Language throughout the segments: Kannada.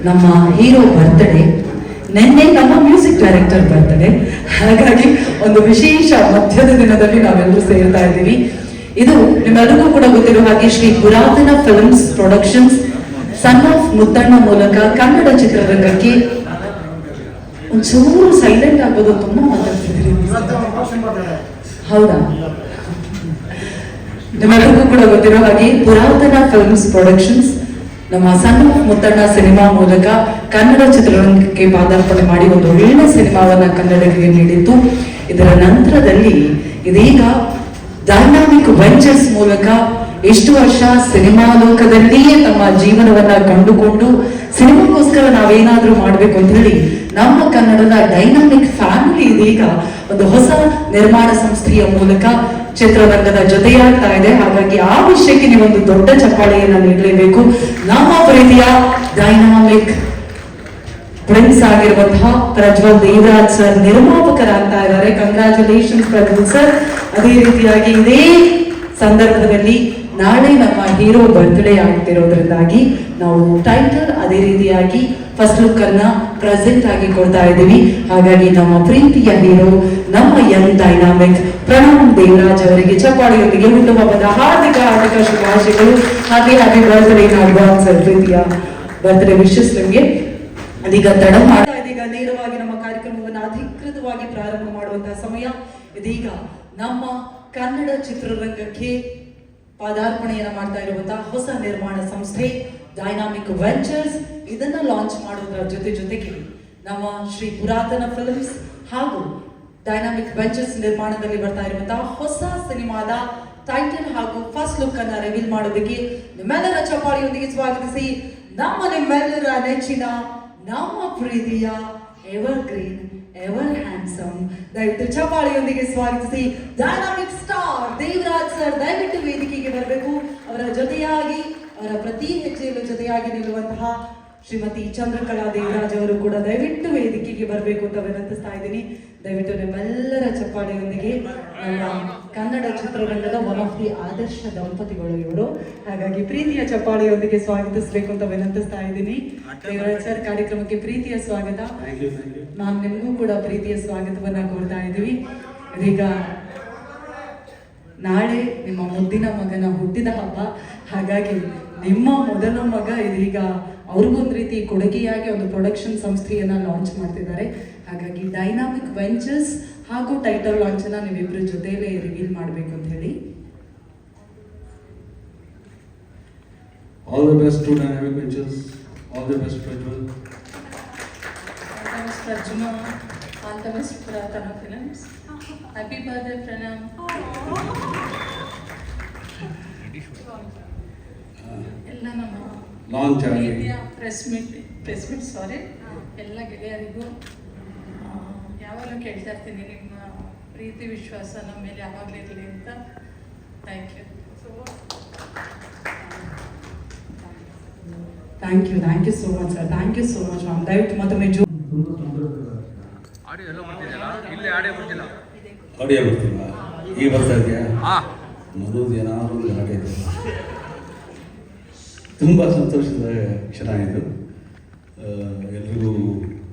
ನಮ್ಮ ಹೀರೋ ಬರ್ತ್ಡೇ, ನಿನ್ನೆ ನಮ್ಮ ಮ್ಯೂಸಿಕ್ ಡೈರೆಕ್ಟರ್ ಬರ್ತ್ಡೇ. ಹಾಗಾಗಿ ಒಂದು ವಿಶೇಷ ಮಧ್ಯದ ದಿನದಲ್ಲಿ ನಾವೆಲ್ಲರೂ ಸೇರ್ತಾ ಇದ್ದೀವಿ. ಇದು ನಿಮ್ಮೆಲ್ಲರಿಗೂ ಕೂಡ ಗೊತ್ತಿರೋ ಹಾಗೆ Shri Puratana films productions son of Muthanna ಮೂಲಕ ಕನ್ನಡ ಚಿತ್ರರಂಗಕ್ಕೆ ಒಂಚೂರು ಸೈಲೆಂಟ್ ಆಗೋದು ತುಂಬಾ ಮಾತಾಡ್ತಿದ್ದೀರಿ. ಹೌದಾ? ನಿಮ್ಮೆಲ್ಲರಿಗೂ ಕೂಡ ಗೊತ್ತಿರೋ ಹಾಗೆ ಪುರಾತನ ಫಿಲ್ಮ್ಸ್ ಪ್ರೊಡಕ್ಷನ್ಸ್ ನಮ್ಮ ಸನ್ ಆಫ್ ಮುತ್ತಣ್ಣ ಸಿನಿಮಾ ಮೂಲಕ ಕನ್ನಡ ಚಿತ್ರರಂಗಕ್ಕೆ ಪಾದಾರ್ಪಣೆ ಮಾಡಿ ಒಂದು ಒಳ್ಳೆ ಸಿನಿಮಾವನ್ನ ಕನ್ನಡಿಗರಿಗೆ ನೀಡಿತ್ತು. ಇದರ ನಂತರದಲ್ಲಿ ಇದೀಗ ಡೈನಾಮಿಕ್ ವೆಂಚರ್ಸ್ ಮೂಲಕ ಎಷ್ಟು ವರ್ಷ ಸಿನಿಮಾ ಲೋಕದಲ್ಲಿಯೇ ತಮ್ಮ ಜೀವನವನ್ನ ಕಂಡುಕೊಂಡು ಸಿನಿಮಾಗೋಸ್ಕರ ನಾವೇನಾದ್ರೂ ಮಾಡ್ಬೇಕು ಅಂತ ಹೇಳಿ ನಮ್ಮ ಕನ್ನಡದ ಡೈನಾಮಿಕ್ ಫ್ಯಾಮಿಲಿ ಇದೀಗ ಒಂದು ಹೊಸ ನಿರ್ಮಾಣ ಸಂಸ್ಥೆಯ ಮೂಲಕ ಚಿತ್ರರಂಗದ ಜೊತೆಯಾಗ್ತಾ ಇದೆ. ಹಾಗಾಗಿ ಆ ವಿಷಯಕ್ಕೆ ನೀವೊಂದು ದೊಡ್ಡ ಚಪ್ಪಾಳೆಯನ್ನ ನೀಡಲೇಬೇಕು. ನಮ್ಮ ಪ್ರೀತಿಯ ಡೈನಾಮಿಕ್ ಪ್ರಿನ್ಸ್ ಆಗಿರುವಂತಹ ಪ್ರಜ್ವಲ್ ದೇವರಾಜ್ ಸರ್ ನಿರ್ಮಾಪಕರಾಗ್ತಾ ಇದ್ದಾರೆ. Congratulations Prajwal sir. ಅದೇ ರೀತಿಯಾಗಿ ಇದೇ ಸಂದರ್ಭದಲ್ಲಿ ನಾಳೆ ನಮ್ಮ ಹೀರೋ ಬರ್ತ್ಡೇ ಆಗ್ತಿರೋದ್ರಿಂದಾಗಿ ನಾವು ಟೈಟಲ್ ಅದೇ ರೀತಿಯಾಗಿ ಫಸ್ಟ್ ಲುಕ್ ಅನ್ನ ಪ್ರೆಸೆಂಟ್ ಆಗಿ ಕೊಡ್ತಾ ಇದ್ದೀವಿ. ಹಾಗಾಗಿ ನಮ್ಮ ಪ್ರೀತಿಯ ಹೀರೋ ನಮ್ಮ ಯಂಗ್ ಡೈನಾಮಿಕ್ ಪ್ರಣವ್ ದೇವರಾಜ್ ಅವರಿಗೆ ಚಪ್ಪಾಳೆಯೊಂದಿಗೆ ಹುಟ್ಟುಹಬ್ಬದ ಹಾರ್ದಿಕ ಶುಭಾಶಯಗಳು. Happy birthday in advance. ಪ್ರೀತಿಯ ಬರ್ತ್ಡೇ ವಿಶಸ್ ನಿಮಗೆ. ಅದೀಗ ತಡ ಮಾಡ್ತಾ ಇದೀಗ ನೇರವಾಗಿ ನಮ್ಮ ಕಾರ್ಯಕ್ರಮವನ್ನು ಅಧಿಕೃತವಾಗಿ ಪ್ರಾರಂಭ ಮಾಡುವಂತಹ ಸಮಯ. ಇದೀಗ ನಮ್ಮ ಕನ್ನಡ ಚಿತ್ರರಂಗಕ್ಕೆ ಪಾದಾರ್ಪಣೆಯನ್ನ ಮಾಡ್ತಾ ಇರುವಂತಹ ಹೊಸ ನಿರ್ಮಾಣ ಸಂಸ್ಥೆ ಡೈನಾಮಿಕ್ ವೆಂಚರ್ಸ್ ಇದನ್ನ ಲಾಂಚ್ ಮಾಡೋದ್ರ ಜೊತೆಗೆ ನಮ್ಮ ಶ್ರೀ ಪುರಾತನ ಫಿಲ್ಮ್ಸ್ ಹಾಗೂ ಡೈನಾಮಿಕ್ ವೆಂಚರ್ಸ್ ನಿರ್ಮಾಣದಲ್ಲಿ ಬರ್ತಾ ಇರುವಂತಹ ಹೊಸ ಸಿನಿಮಾದ ಟೈಟಲ್ ಹಾಗೂ ಫಸ್ಟ್ ಲುಕ್ ಅನ್ನ ರಿವೀಲ್ ಮಾಡೋದಕ್ಕೆ ನಿಮ್ಮೆಲ್ಲರ ಚಪ್ಪಾಳೆಯೊಂದಿಗೆ ಸ್ವಾಗತಿಸಿ ನಿಮ್ಮೆಲ್ಲರ ನೆಚ್ಚಿನ ನಮ್ಮ ಪ್ರೀತಿಯ ಎವರ್ ಗ್ರೀನ್ ಎವರ್ ಹ್ಯಾಂಡ್ಸಮ್ ದಯವಿಟ್ಟು ಚಪ್ಪಾಳೆಯೊಂದಿಗೆ ಸ್ವಾಗತಿಸಿ ಡೈನಾಮಿಕ್ ಸ್ಟಾರ್ ದೇವರಾಜ್ ಸರ್ ದಯವಿಟ್ಟು ವೇದಿಕೆಗೆ ಬರಬೇಕು. ಅವರ ಜೊತೆಯಾಗಿ ಅವರ ಪ್ರತಿ ಹೆಜ್ಜೆಯಲ್ಲೂ ಜೊತೆಯಾಗಿ ನಿಲ್ಲುವಂತಹ ಶ್ರೀಮತಿ ಚಂದ್ರಕಲಾ ದೇವರಾಜ್ ಅವರು ಕೂಡ ದಯವಿಟ್ಟು ವೇದಿಕೆಗೆ ಬರಬೇಕು ಅಂತ ವಿನಂತಿಸ್ತಾ ಇದ್ದೀನಿ. ದಯವಿಟ್ಟು ನಿಮ್ಮೆಲ್ಲರ ಚಪ್ಪಾಳೆಯೊಂದಿಗೆ ಕನ್ನಡ ಚಿತ್ರರಂಗದ ಒನ್ ಆಫ್ ದಿ ಆದರ್ಶ ದಂಪತಿಗಳು ಇವರು. ಹಾಗಾಗಿ ಪ್ರೀತಿಯ ಚಪ್ಪಾಳೆಯೊಂದಿಗೆ ಸ್ವಾಗತಿಸಬೇಕು ಅಂತ ವಿನಂತಿಸ್ತಾ ಇದ್ದೀನಿ. ದೇವರಾಜ್ ಸರ್, ಕಾರ್ಯಕ್ರಮಕ್ಕೆ ಪ್ರೀತಿಯ ಸ್ವಾಗತ. ನಾನು ನಿಮಗೂ ಕೂಡ ಪ್ರೀತಿಯ ಸ್ವಾಗತವನ್ನ ಕೋರ್ತಾ ಇದ್ದೀವಿ. ಇದೀಗ ನಾಳೆ ನಿಮ್ಮ ಮುದ್ದಿನ ಮಗನ ಹುಟ್ಟಿದ ಹಬ್ಬ. ಹಾಗಾಗಿ ನಿಮ್ಮ ಮೊದಲ ಮಗ ಇದೀಗ ಅವ್ರಿಗೊಂದು ರೀತಿ ಕೊಡುಗೆಯಾಗಿ ಒಂದು ಪ್ರೊಡಕ್ಷನ್ ಸಂಸ್ಥೆಯನ್ನ ಲಾಂಚ್ ಮಾಡ್ತಿದ್ದಾರೆ. ಹಾಗಾಗಿ ಡೈನಾಮಿಕ್ ವೆಂಚರ್ಸ್ ಹಾಗೂ ಟೈಟಲ್ ಲಾಂಚ್ ಅನ್ನ ನೀವಿಬ್ರು ಜೊತೆಲೇ ರಿವೀಲ್ ಮಾಡಬೇಕು ಅಂತ ಹೇಳಿ. All the best to Dynamic Ventures. All the best, Prajwal. All the best, Prajma. All the best, Puratana Films. Happy birthday, Pranam. ಎಲ್ಲ ನಮ್ಮ ಲಾಂಚ್ ಆಗಿ ಪ್ರೆಸ್ ಮೀಟ್ ಸಾರಿ ಎಲ್ಲ ಗೆಳೆಯರಿಗೂ ಯಾವಾಗಲೂ ಕೇಳ್ತಾ ಇರ್ತೀನಿ, ನಿಮ್ಮ ಪ್ರೀತಿ ವಿಶ್ವಾಸ ನಮ್ಮ ಮೇಲೆ ಯಾವಾಗಲೂ ಇರಲಿ ಅಂತ. Thank you so much sir. Thank you so much ma'am. ದಯವಿಟ್ಟು ಮತ್ತೊಮ್ಮೆ ಆಡಿಯೋ ಬರ್ತಿಲ್ಲ, ಈಗ ಬರ್ತಾ ಇದೆಯಾ? ಮದುವೆ ಏನಾದರೂ ಗಲಾಟೆ ಇದೆ. ತುಂಬ ಸಂತೋಷದ ಕ್ಷಣ ಇದು. ಎಲ್ರಿಗೂ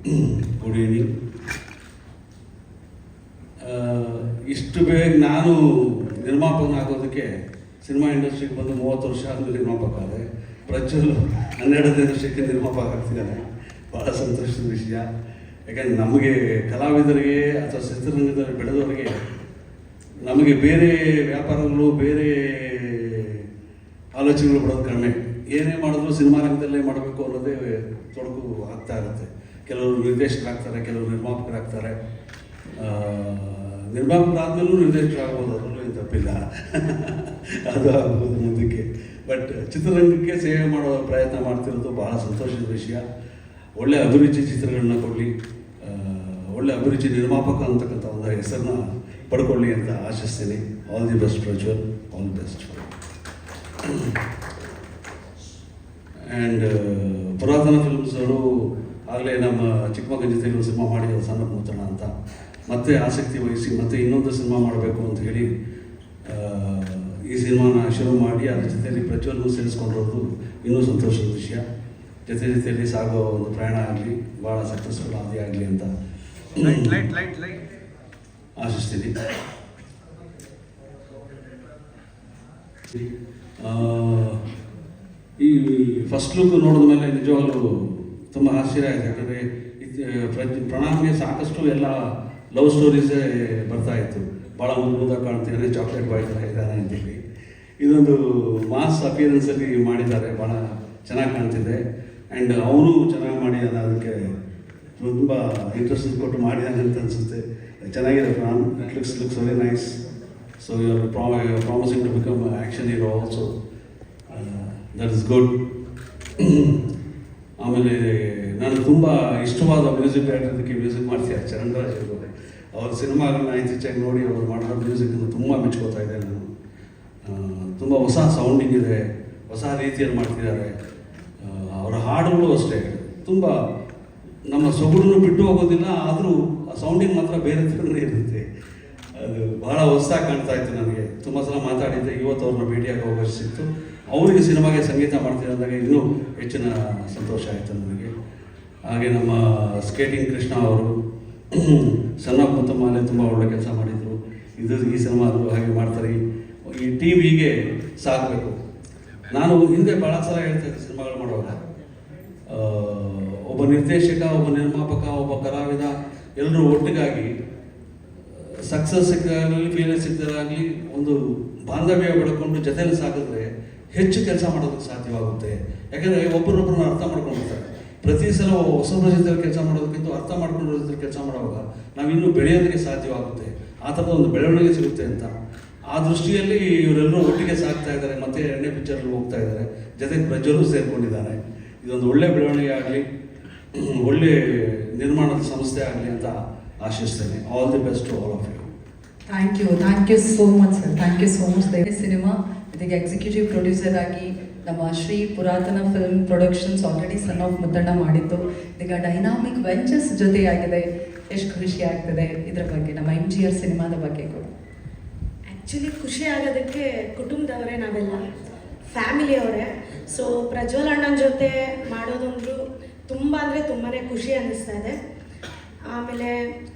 ಗುಡ್ ಈವ್ನಿಂಗ್. ಇಷ್ಟು ಬೇಗ ನಾನು ನಿರ್ಮಾಪಕನಾಗೋದಕ್ಕೆ ಸಿನಿಮಾ ಇಂಡಸ್ಟ್ರಿಗೆ ಬಂದು 30 ವರ್ಷ ಆದಮೇಲೆ ನಿರ್ಮಾಪಕ ಆದೆ. ಪ್ರಜ್ವಲ್ 12ನೇ ವರ್ಷಕ್ಕೆ ನಿರ್ಮಾಪಕ ಆಗ್ತಿದ್ದಾನೆ. ಭಾಳ ಸಂತೋಷದ ವಿಷಯ. ಯಾಕಂದರೆ ನಮಗೆ ಕಲಾವಿದರಿಗೆ ಅಥವಾ ಚಿತ್ರರಂಗದಲ್ಲಿ ಬೆಳೆದವರಿಗೆ ನಮಗೆ ಬೇರೆ ವ್ಯಾಪಾರಗಳು, ಬೇರೆ ಆಲೋಚನೆಗಳು ಬರೋದು ಕಡಿಮೆ. ಏನೇ ಮಾಡಿದ್ರು ಸಿನಿಮಾ ರಂಗದಲ್ಲೇ ಮಾಡಬೇಕು ಅನ್ನೋದೇ ತೊಡಕು ಆಗ್ತಾ ಇರುತ್ತೆ. ಕೆಲವರು ನಿರ್ದೇಶಕರಾಗ್ತಾರೆ, ಕೆಲವರು ನಿರ್ಮಾಪಕರಾಗ್ತಾರೆ. ನಿರ್ಮಾಪಕರಾದ್ಮೇಲೂ ನಿರ್ದೇಶಕರಾಗ್ಬೋದು, ಅದರಲ್ಲೂ ಏನು ತಪ್ಪಿಲ್ಲ. ಅದು ಆಗ್ಬೋದು ಮುಂದಕ್ಕೆ. ಬಟ್ ಚಿತ್ರರಂಗಕ್ಕೆ ಸೇವೆ ಮಾಡೋ ಪ್ರಯತ್ನ ಮಾಡ್ತಿರೋದು ಭಾಳ ಸಂತೋಷದ ವಿಷಯ. ಒಳ್ಳೆ ಅಭಿರುಚಿ ಚಿತ್ರಗಳನ್ನ ಕೊಡಲಿ, ಒಳ್ಳೆ ಅಭಿರುಚಿ ನಿರ್ಮಾಪಕ ಅಂತಕ್ಕಂಥ ಒಂದು ಹೆಸರನ್ನ ಪಡ್ಕೊಳ್ಳಿ ಅಂತ ಆಶಿಸ್ತೀನಿ. All the best Prajwal, all the best. And Puratana films ಅವರು ಆಗಲೇ ನಮ್ಮ ಚಿಕ್ಕಮಗನ ಜೊತೆಗೆ ಒಂದು ಸಿನಿಮಾ ಮಾಡಿದ್ರು, ಸಣ್ಣ ಮುತ್ತಣ್ಣ ಅಂತ. ಮತ್ತೆ ಆಸಕ್ತಿ ವಹಿಸಿ ಮತ್ತೆ ಇನ್ನೊಂದು ಸಿನಿಮಾ ಮಾಡಬೇಕು ಅಂತ ಹೇಳಿ ಈ ಸಿನಿಮಾನ ಶುರು ಮಾಡಿ ಅದ್ರ ಜೊತೆಯಲ್ಲಿ ಪ್ರಜ್ವಲ್ಗೂ ಸೇರಿಸ್ಕೊಂಡಿರೋದು ಇನ್ನೂ ಸಂತೋಷದ ವಿಷಯ. ಜೊತೆಯಲ್ಲಿ ಸಾಗೋ ಒಂದು ಪ್ರಯಾಣ ಆಗಲಿ, ಭಾಳ ಸಕ್ಸಸ್ಫುಲ್ ಆಗಲಿ ಅಂತ ಆಶಿಸ್ತೀನಿ. ಈ ಫಸ್ಟ್ ಲುಕ್ ನೋಡಿದ ಮೇಲೆ ನಿಜವಾಗ್ಲೂ ತುಂಬ ಆಶ್ಚರ್ಯ ಆಯಿತು. ಯಾಕಂದರೆ ಪ್ರಣಾಮ್ಗೆ ಸಾಕಷ್ಟು ಎಲ್ಲ ಲವ್ ಸ್ಟೋರೀಸೇ ಬರ್ತಾ ಇತ್ತು. ಭಾಳ ಮುದ್ದಾಗಿ ಕಾಣ್ತಿದ್ದಾನೆ, ಚಾಕ್ಲೇಟ್ ಬಾಯ್ ಥರ ಇದ್ದಾನೆ ಅಂತೇಳಿ. ಇದೊಂದು ಮಾಸ್ ಅಪಿಯರೆನ್ಸಲ್ಲಿ ಮಾಡಿದ್ದಾರೆ, ಭಾಳ ಚೆನ್ನಾಗಿ ಕಾಣ್ತಿದೆ. ಆ್ಯಂಡ್ ಅವನು ಚೆನ್ನಾಗಿ ಮಾಡಿದ್ದಾನೆ, ಅದಕ್ಕೆ ತುಂಬ ಇಂಟ್ರೆಸ್ಟ್ ಕೊಟ್ಟು ಮಾಡಿದ್ದಾನೆ ಅಂತ ಅನಿಸುತ್ತೆ. ಚೆನ್ನಾಗಿದೆ plan, looks very nice. So you are promising to become action hero also, that is good. ಆಮೇಲೆ ನಾನು ತುಂಬ ಇಷ್ಟವಾದ ಮ್ಯೂಸಿಕ್ ಡೈರೆಕ್ಟರ್ಗೆ ಮ್ಯೂಸಿಕ್ ಮಾಡ್ತೀನಿ, ಚರಣ್ ರಾಜ್ ಅವರು. ಅವ್ರ ಸಿನಿಮಾಗಳನ್ನ ಇತ್ತೀಚೆಗೆ ನೋಡಿ ಅವ್ರು ಮಾಡೋ ಮ್ಯೂಸಿಕನ್ನು ತುಂಬ ಮೆಚ್ಕೋತಾ ಇದ್ದೆ ನಾನು. ತುಂಬ ಹೊಸ ಸೌಂಡಿಂಗ್ ಇದೆ, ಹೊಸ ರೀತಿಯಲ್ಲಿ ಮಾಡ್ತಿದ್ದಾರೆ. ಅವರ ಹಾಡುಗಳು ಅಷ್ಟೇ ತುಂಬ ನಮ್ಮ ಸೊಗಡನ್ನು ಬಿಟ್ಟು ಹೋಗೋದಿಲ್ಲ, ಆದರೂ ಆ ಸೌಂಡಿಂಗ್ ಮಾತ್ರ ಬೇರೆ ಥರನೇ ಇರುತ್ತೆ. ಅದು ಭಾಳ ಹೊಸದಾಗಿ ಕಾಣ್ತಾ ಇತ್ತು ನನಗೆ. ತುಂಬ ಸಲ ಮಾತಾಡಿದ್ದೆ, ಇವತ್ತು ಅವ್ರನ್ನ ಭೇಟಿಯಾಗಿ ಅವಕಾಶ ಸಿಕ್ತು. ಅವರಿಗೆ ಸಿನಿಮಾಗೆ ಸಂಗೀತ ಮಾಡ್ತಿರೋದಾಗ ಇನ್ನೂ ಹೆಚ್ಚಿನ ಸಂತೋಷ ಆಯಿತು ನನಗೆ. ಹಾಗೆ ನಮ್ಮ ಸ್ಕೇಟಿಂಗ್ ಕೃಷ್ಣ ಅವರು ಸಣ್ಣ ಮುತ್ತಮಾಲೆ ತುಂಬ ಒಳ್ಳೆ ಕೆಲಸ ಮಾಡಿದರು. ಈ ಸಿನಿಮಾ ಹಾಗೆ ಮಾಡ್ತಾರೆ. ಈ ಟೀಮ್ ಹೀಗೆ ಸಾಗಬೇಕು. ನಾನು ಹಿಂದೆ ಭಾಳ ಸಲ ಹೇಳ್ತಾ ಇದ್ದೆ, ಸಿನಿಮಾಗಳು ಮಾಡುವಾಗ ಒಬ್ಬ ನಿರ್ದೇಶಕ, ಒಬ್ಬ ನಿರ್ಮಾಪಕ, ಒಬ್ಬ ಕಲಾವಿದ ಎಲ್ಲರೂ ಒಟ್ಟಿಗಾಗಿ ಸಕ್ಸಸ್ ಸಿಕ್ಕಾಗಲಿ ಫೇಲ್ಯೂರ್ ಸಿಕ್ಕಾಗಲಿ ಒಂದು ಬಾಂಧವ್ಯ ಬೆಳ್ಕೊಂಡು ಜೊತೆಯಲ್ಲಿ ಸಾಗಿದ್ರೆ ಹೆಚ್ಚು ಕೆಲಸ ಮಾಡೋದಕ್ಕೆ ಸಾಧ್ಯವಾಗುತ್ತೆ. ಯಾಕಂದರೆ ಒಬ್ಬರೊಬ್ಬರನ್ನ ಅರ್ಥ ಮಾಡ್ಕೊಂಡಿರ್ತಾರೆ. ಪ್ರತಿ ಸಲ ಹೊಸಬ್ರ ಜೊತೆ ಕೆಲಸ ಮಾಡೋದಕ್ಕಿಂತ ಅರ್ಥ ಮಾಡ್ಕೊಂಡ್ರ ಜೊತೆ ಕೆಲಸ ಮಾಡುವಾಗ ನಾವು ಇನ್ನೂ ಬೆಳೆಯೋದಕ್ಕೆ ಸಾಧ್ಯವಾಗುತ್ತೆ. ಆ ಥರದ ಒಂದು ಬೆಳವಣಿಗೆ ಸಿಗುತ್ತೆ ಅಂತ ಆ ದೃಷ್ಟಿಯಲ್ಲಿ ಇವರೆಲ್ಲರೂ ಒಟ್ಟಿಗೆ ಸಾಗ್ತಾ ಇದ್ದಾರೆ. ಮತ್ತೆ 2ನೇ ಪಿಕ್ಚರ್ಗೆ ಹೋಗ್ತಾ ಇದ್ದಾರೆ, ಜೊತೆಗೆ ಪ್ರಜ್ವಲು ಸೇರಿಕೊಂಡಿದ್ದಾನೆ. ಇದೊಂದು ಒಳ್ಳೆ ಬೆಳವಣಿಗೆ ಆಗಲಿ, ಒಳ್ಳೆ ನಿರ್ಮಾಣದ ಸಂಸ್ಥೆ ಆಗಲಿ ಅಂತ ಆಶಿಸ್ತೇನೆ. All the best to all of you. Thank you so much sir. Thank you so much. Cinema ಇದಕ್ಕೆ ಎಕ್ಸಿಕ್ಯೂಟಿವ್ ಪ್ರೊಡ್ಯೂಸರ್ ಆಗಿ ನಮ್ಮ Shri Puratana film productions already son of Muthanna ಮಾಡಿತ್ತು. ಈಗ ಡೈನಾಮಿಕ್ ವೆಂಚರ್ಸ್ ಜೊತೆಯಾಗಿದೆ. ಎಷ್ಟು ಖುಷಿ ಆಗ್ತದೆ ಇದ್ರ ಬಗ್ಗೆ, ನಮ್ಮ MGR ಸಿನಿಮಾದ ಬಗ್ಗೆ ಕೂಡ. ಆ್ಯಕ್ಚುಲಿ ಖುಷಿ ಆಗೋದಕ್ಕೆ ಕುಟುಂಬದವರೇ, ನಾವೆಲ್ಲ ಫ್ಯಾಮಿಲಿಯವರೇ. ಸೊ ಪ್ರಜ್ವಲ್ ಅಣ್ಣನ ಜೊತೆ ಮಾಡೋದೊಂದು ತುಂಬ ಅಂದರೆ ತುಂಬಾ ಖುಷಿ ಅನ್ನಿಸ್ತಾ ಇದೆ. ಆಮೇಲೆ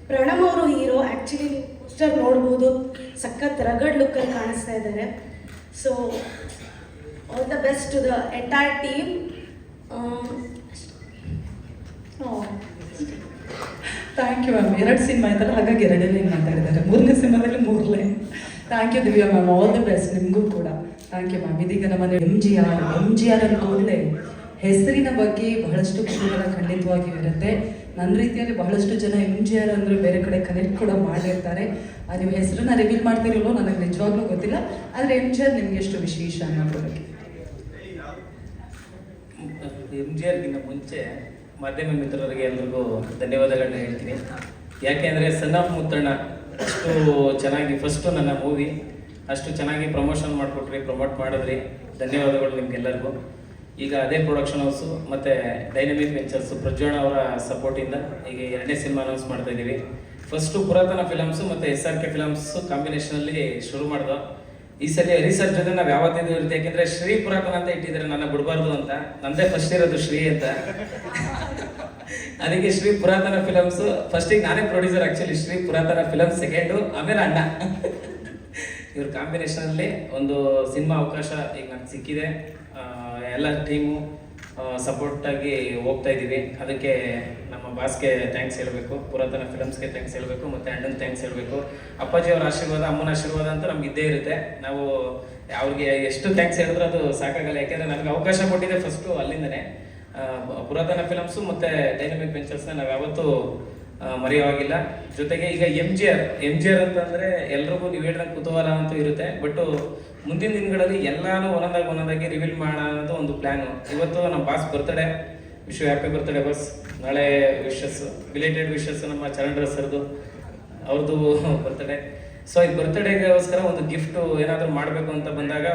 ಪ್ರಣಮ್ ಅವರು ಹೀರೋ. ಆ್ಯಕ್ಚುಲಿ ನೀವು ಪೋಸ್ಟರ್ ನೋಡ್ಬೋದು, ಸಖತ್ ರಗಡ್ ಲುಕ್ಕಲ್ಲಿ ಕಾಣಿಸ್ತಾ ಇದ್ದಾರೆ. So all the best to the entire team. Thank you ma'am. 2 cinema ಇದ್ದಾರೆ, ಹಾಗಾಗಿ 2 ಲೈನ್ ಮಾತಾಡಿದ್ದಾರೆ. 3ನೇ ಸಿನಿಮಾದಲ್ಲಿ 3 line. Thank you Divya ma'am. All the best ನಿಮಗೂ ಕೂಡ. Thank you ma'am. ಇದೀಗ ನಮ್ಮನೆ MGR ಅನ್ಕೊಂಡ್ರೆ ಹೆಸರಿನ ಬಗ್ಗೆ ಬಹಳಷ್ಟು ಕುತೂಹಲ ಖಂಡಿತವಾಗಿಯೂ ಇರುತ್ತೆ. ನನ್ನ ರೀತಿಯಲ್ಲಿ ಬಹಳಷ್ಟು ಜನ MGR ಅಂದರೆ ಬೇರೆ ಕಡೆ ಕನೆಕ್ಟ್ ಕೂಡ ಮಾಡಿರ್ತಾರೆ. ನೀವು ಹೆಸರನ್ನ ರಿವೀಲ್ ಮಾಡ್ತಿರಲ್ಲೋ ನನಗೆ ನಿಜವಾಗ್ಲೂ ಗೊತ್ತಿಲ್ಲ. ಆದರೆ MGR ನಿಮ್ಗೆ ಎಷ್ಟು ವಿಶೇಷ ಅನ್ನೋದ್ರ ಬಗ್ಗೆ. MGRಗಿಂತ ಮುಂಚೆ ಮಾಧ್ಯಮ ಮಿತ್ರರಿಗೆ ಎಲ್ರಿಗೂ ಧನ್ಯವಾದಗಳನ್ನ ಹೇಳ್ತೀನಿ. ಯಾಕೆಂದರೆ ಸನ್ ಆಫ್ ಮುತ್ತಣ್ಣ ಅಷ್ಟು ಚೆನ್ನಾಗಿ ಫಸ್ಟು ನನ್ನ ಮೂವಿ ಅಷ್ಟು ಚೆನ್ನಾಗಿ ಪ್ರಮೋಟ್ ಮಾಡಿದ್ರಿ. ಧನ್ಯವಾದಗಳು ನಿಮ್ಗೆಲ್ಲರಿಗೂ. ಈಗ ಅದೇ ಪ್ರೊಡಕ್ಷನ್ ಹೌಸು ಮತ್ತು ಡೈನಮಿಕ್ ವೆಂಚರ್ಸು ಪ್ರಜ್ವಲ್ ಅವರ ಸಪೋರ್ಟಿಂದ ಈಗ 2ನೇ ಸಿನಿಮಾ ಅನೌನ್ಸ್ ಮಾಡ್ತಾ ಇದ್ದೀವಿ. ಫಸ್ಟು ಪುರಾತನ ಫಿಲಮ್ಸು ಮತ್ತು SRK ಫಿಲಮ್ಸು ಕಾಂಬಿನೇಷನಲ್ಲಿ ಶುರು ಮಾಡಿದೋ. ಈ ಸಲ ರಿಸರ್ಚ್ ಜೊತೆ ನಾವು ಯಾವತ್ತಿಂದ ಇರುತ್ತೆ, ಯಾಕೆಂದರೆ ಶ್ರೀ ಪುರಾತನ ಅಂತ ಇಟ್ಟಿದ್ದಾರೆ, ನನ್ನ ಬಿಡಬಾರ್ದು ಅಂತ. ನಂದೇ ಫಸ್ಟ್ ಇರೋದು ಶ್ರೀ ಅಂತ. ಅದಕ್ಕೆ ಶ್ರೀ ಪುರಾತನ ಫಿಲಮ್ಸು ಫಸ್ಟಿಗೆ ನಾನೇ ಪ್ರೊಡ್ಯೂಸರ್. ಆ್ಯಕ್ಚುಲಿ ಶ್ರೀ ಪುರಾತನ ಫಿಲಮ್ಸ್ ಸೆಕೆಂಡು, ಆಮೇಲೆ ಅಣ್ಣ. ಇವ್ರ ಕಾಂಬಿನೇಷನಲ್ಲಿ ಒಂದು ಸಿನಿಮಾ ಅವಕಾಶ ಈಗ ನನಗೆ ಸಿಕ್ಕಿದೆ. ಎಲ್ಲ ಟೀಮು ಸಪೋರ್ಟಾಗಿ ಹೋಗ್ತಾ ಇದ್ದೀವಿ. ಅದಕ್ಕೆ ನಮ್ಮ ಬಾಸ್ಗೆ ಥ್ಯಾಂಕ್ಸ್ ಹೇಳಬೇಕು, ಪುರಾತನ ಫಿಲಮ್ಸ್ಗೆ ಥ್ಯಾಂಕ್ಸ್ ಹೇಳಬೇಕು, ಮತ್ತು ಅಣ್ಣನ ಥ್ಯಾಂಕ್ಸ್ ಹೇಳಬೇಕು. ಅಪ್ಪಾಜಿಯವ್ರ ಆಶೀರ್ವಾದ, ಅಮ್ಮನ ಆಶೀರ್ವಾದ ಅಂತ ನಮ್ಗೆ ಇದ್ದೇ ಇರುತ್ತೆ. ನಾವು ಅವ್ರಿಗೆ ಎಷ್ಟು ಥ್ಯಾಂಕ್ಸ್ ಹೇಳಿದ್ರು ಅದು ಸಾಕಾಗಲ್ಲ. ಯಾಕೆಂದರೆ ನನಗೆ ಅವಕಾಶ ಕೊಟ್ಟಿದೆ ಫಸ್ಟು ಅಲ್ಲಿಂದನೇ. ಪುರಾತನ ಫಿಲಮ್ಸು ಮತ್ತು ಡೈನಮಿಕ್ ವೆಂಚರ್ಸ್ನ ನಾವು ಯಾವತ್ತೂ ಮರೆಯೋವಾಗಿಲ್ಲ. ಜೊತೆಗೆ ಈಗ MGR ಅಂತಂದರೆ ಎಲ್ರಿಗೂ ನೀವು ಹೇಳಿದಂಗೆ ಕುತೂಹಲ ಅಂತೂ ಇರುತ್ತೆ. ಬಟ್ ಮುಂದಿನ ದಿನಗಳಲ್ಲಿ ಎಲ್ಲಾನು ಒಂದೊಂದಾಗಿ ರಿವೀಲ್ ಮಾಡೋಣ ಅನ್ನೋದು ಒಂದು ಪ್ಲ್ಯಾನು. ಇವತ್ತು ನಮ್ಮ boss birthday, wish you happy birthday boss. ನಾಳೆ ಬಿಲೇಟೆಡ್ ವಿಶಸ್ ನಮ್ಮ ಚರಣ್ ರಾಜ್ ಸರ್ದು, ಅವ್ರದ್ದು ಬರ್ತಡೇ. ಸೊ ಈ ಬರ್ತಡೇಗೋಸ್ಕರ ಒಂದು ಗಿಫ್ಟು ಏನಾದರೂ ಮಾಡಬೇಕು ಅಂತ ಬಂದಾಗ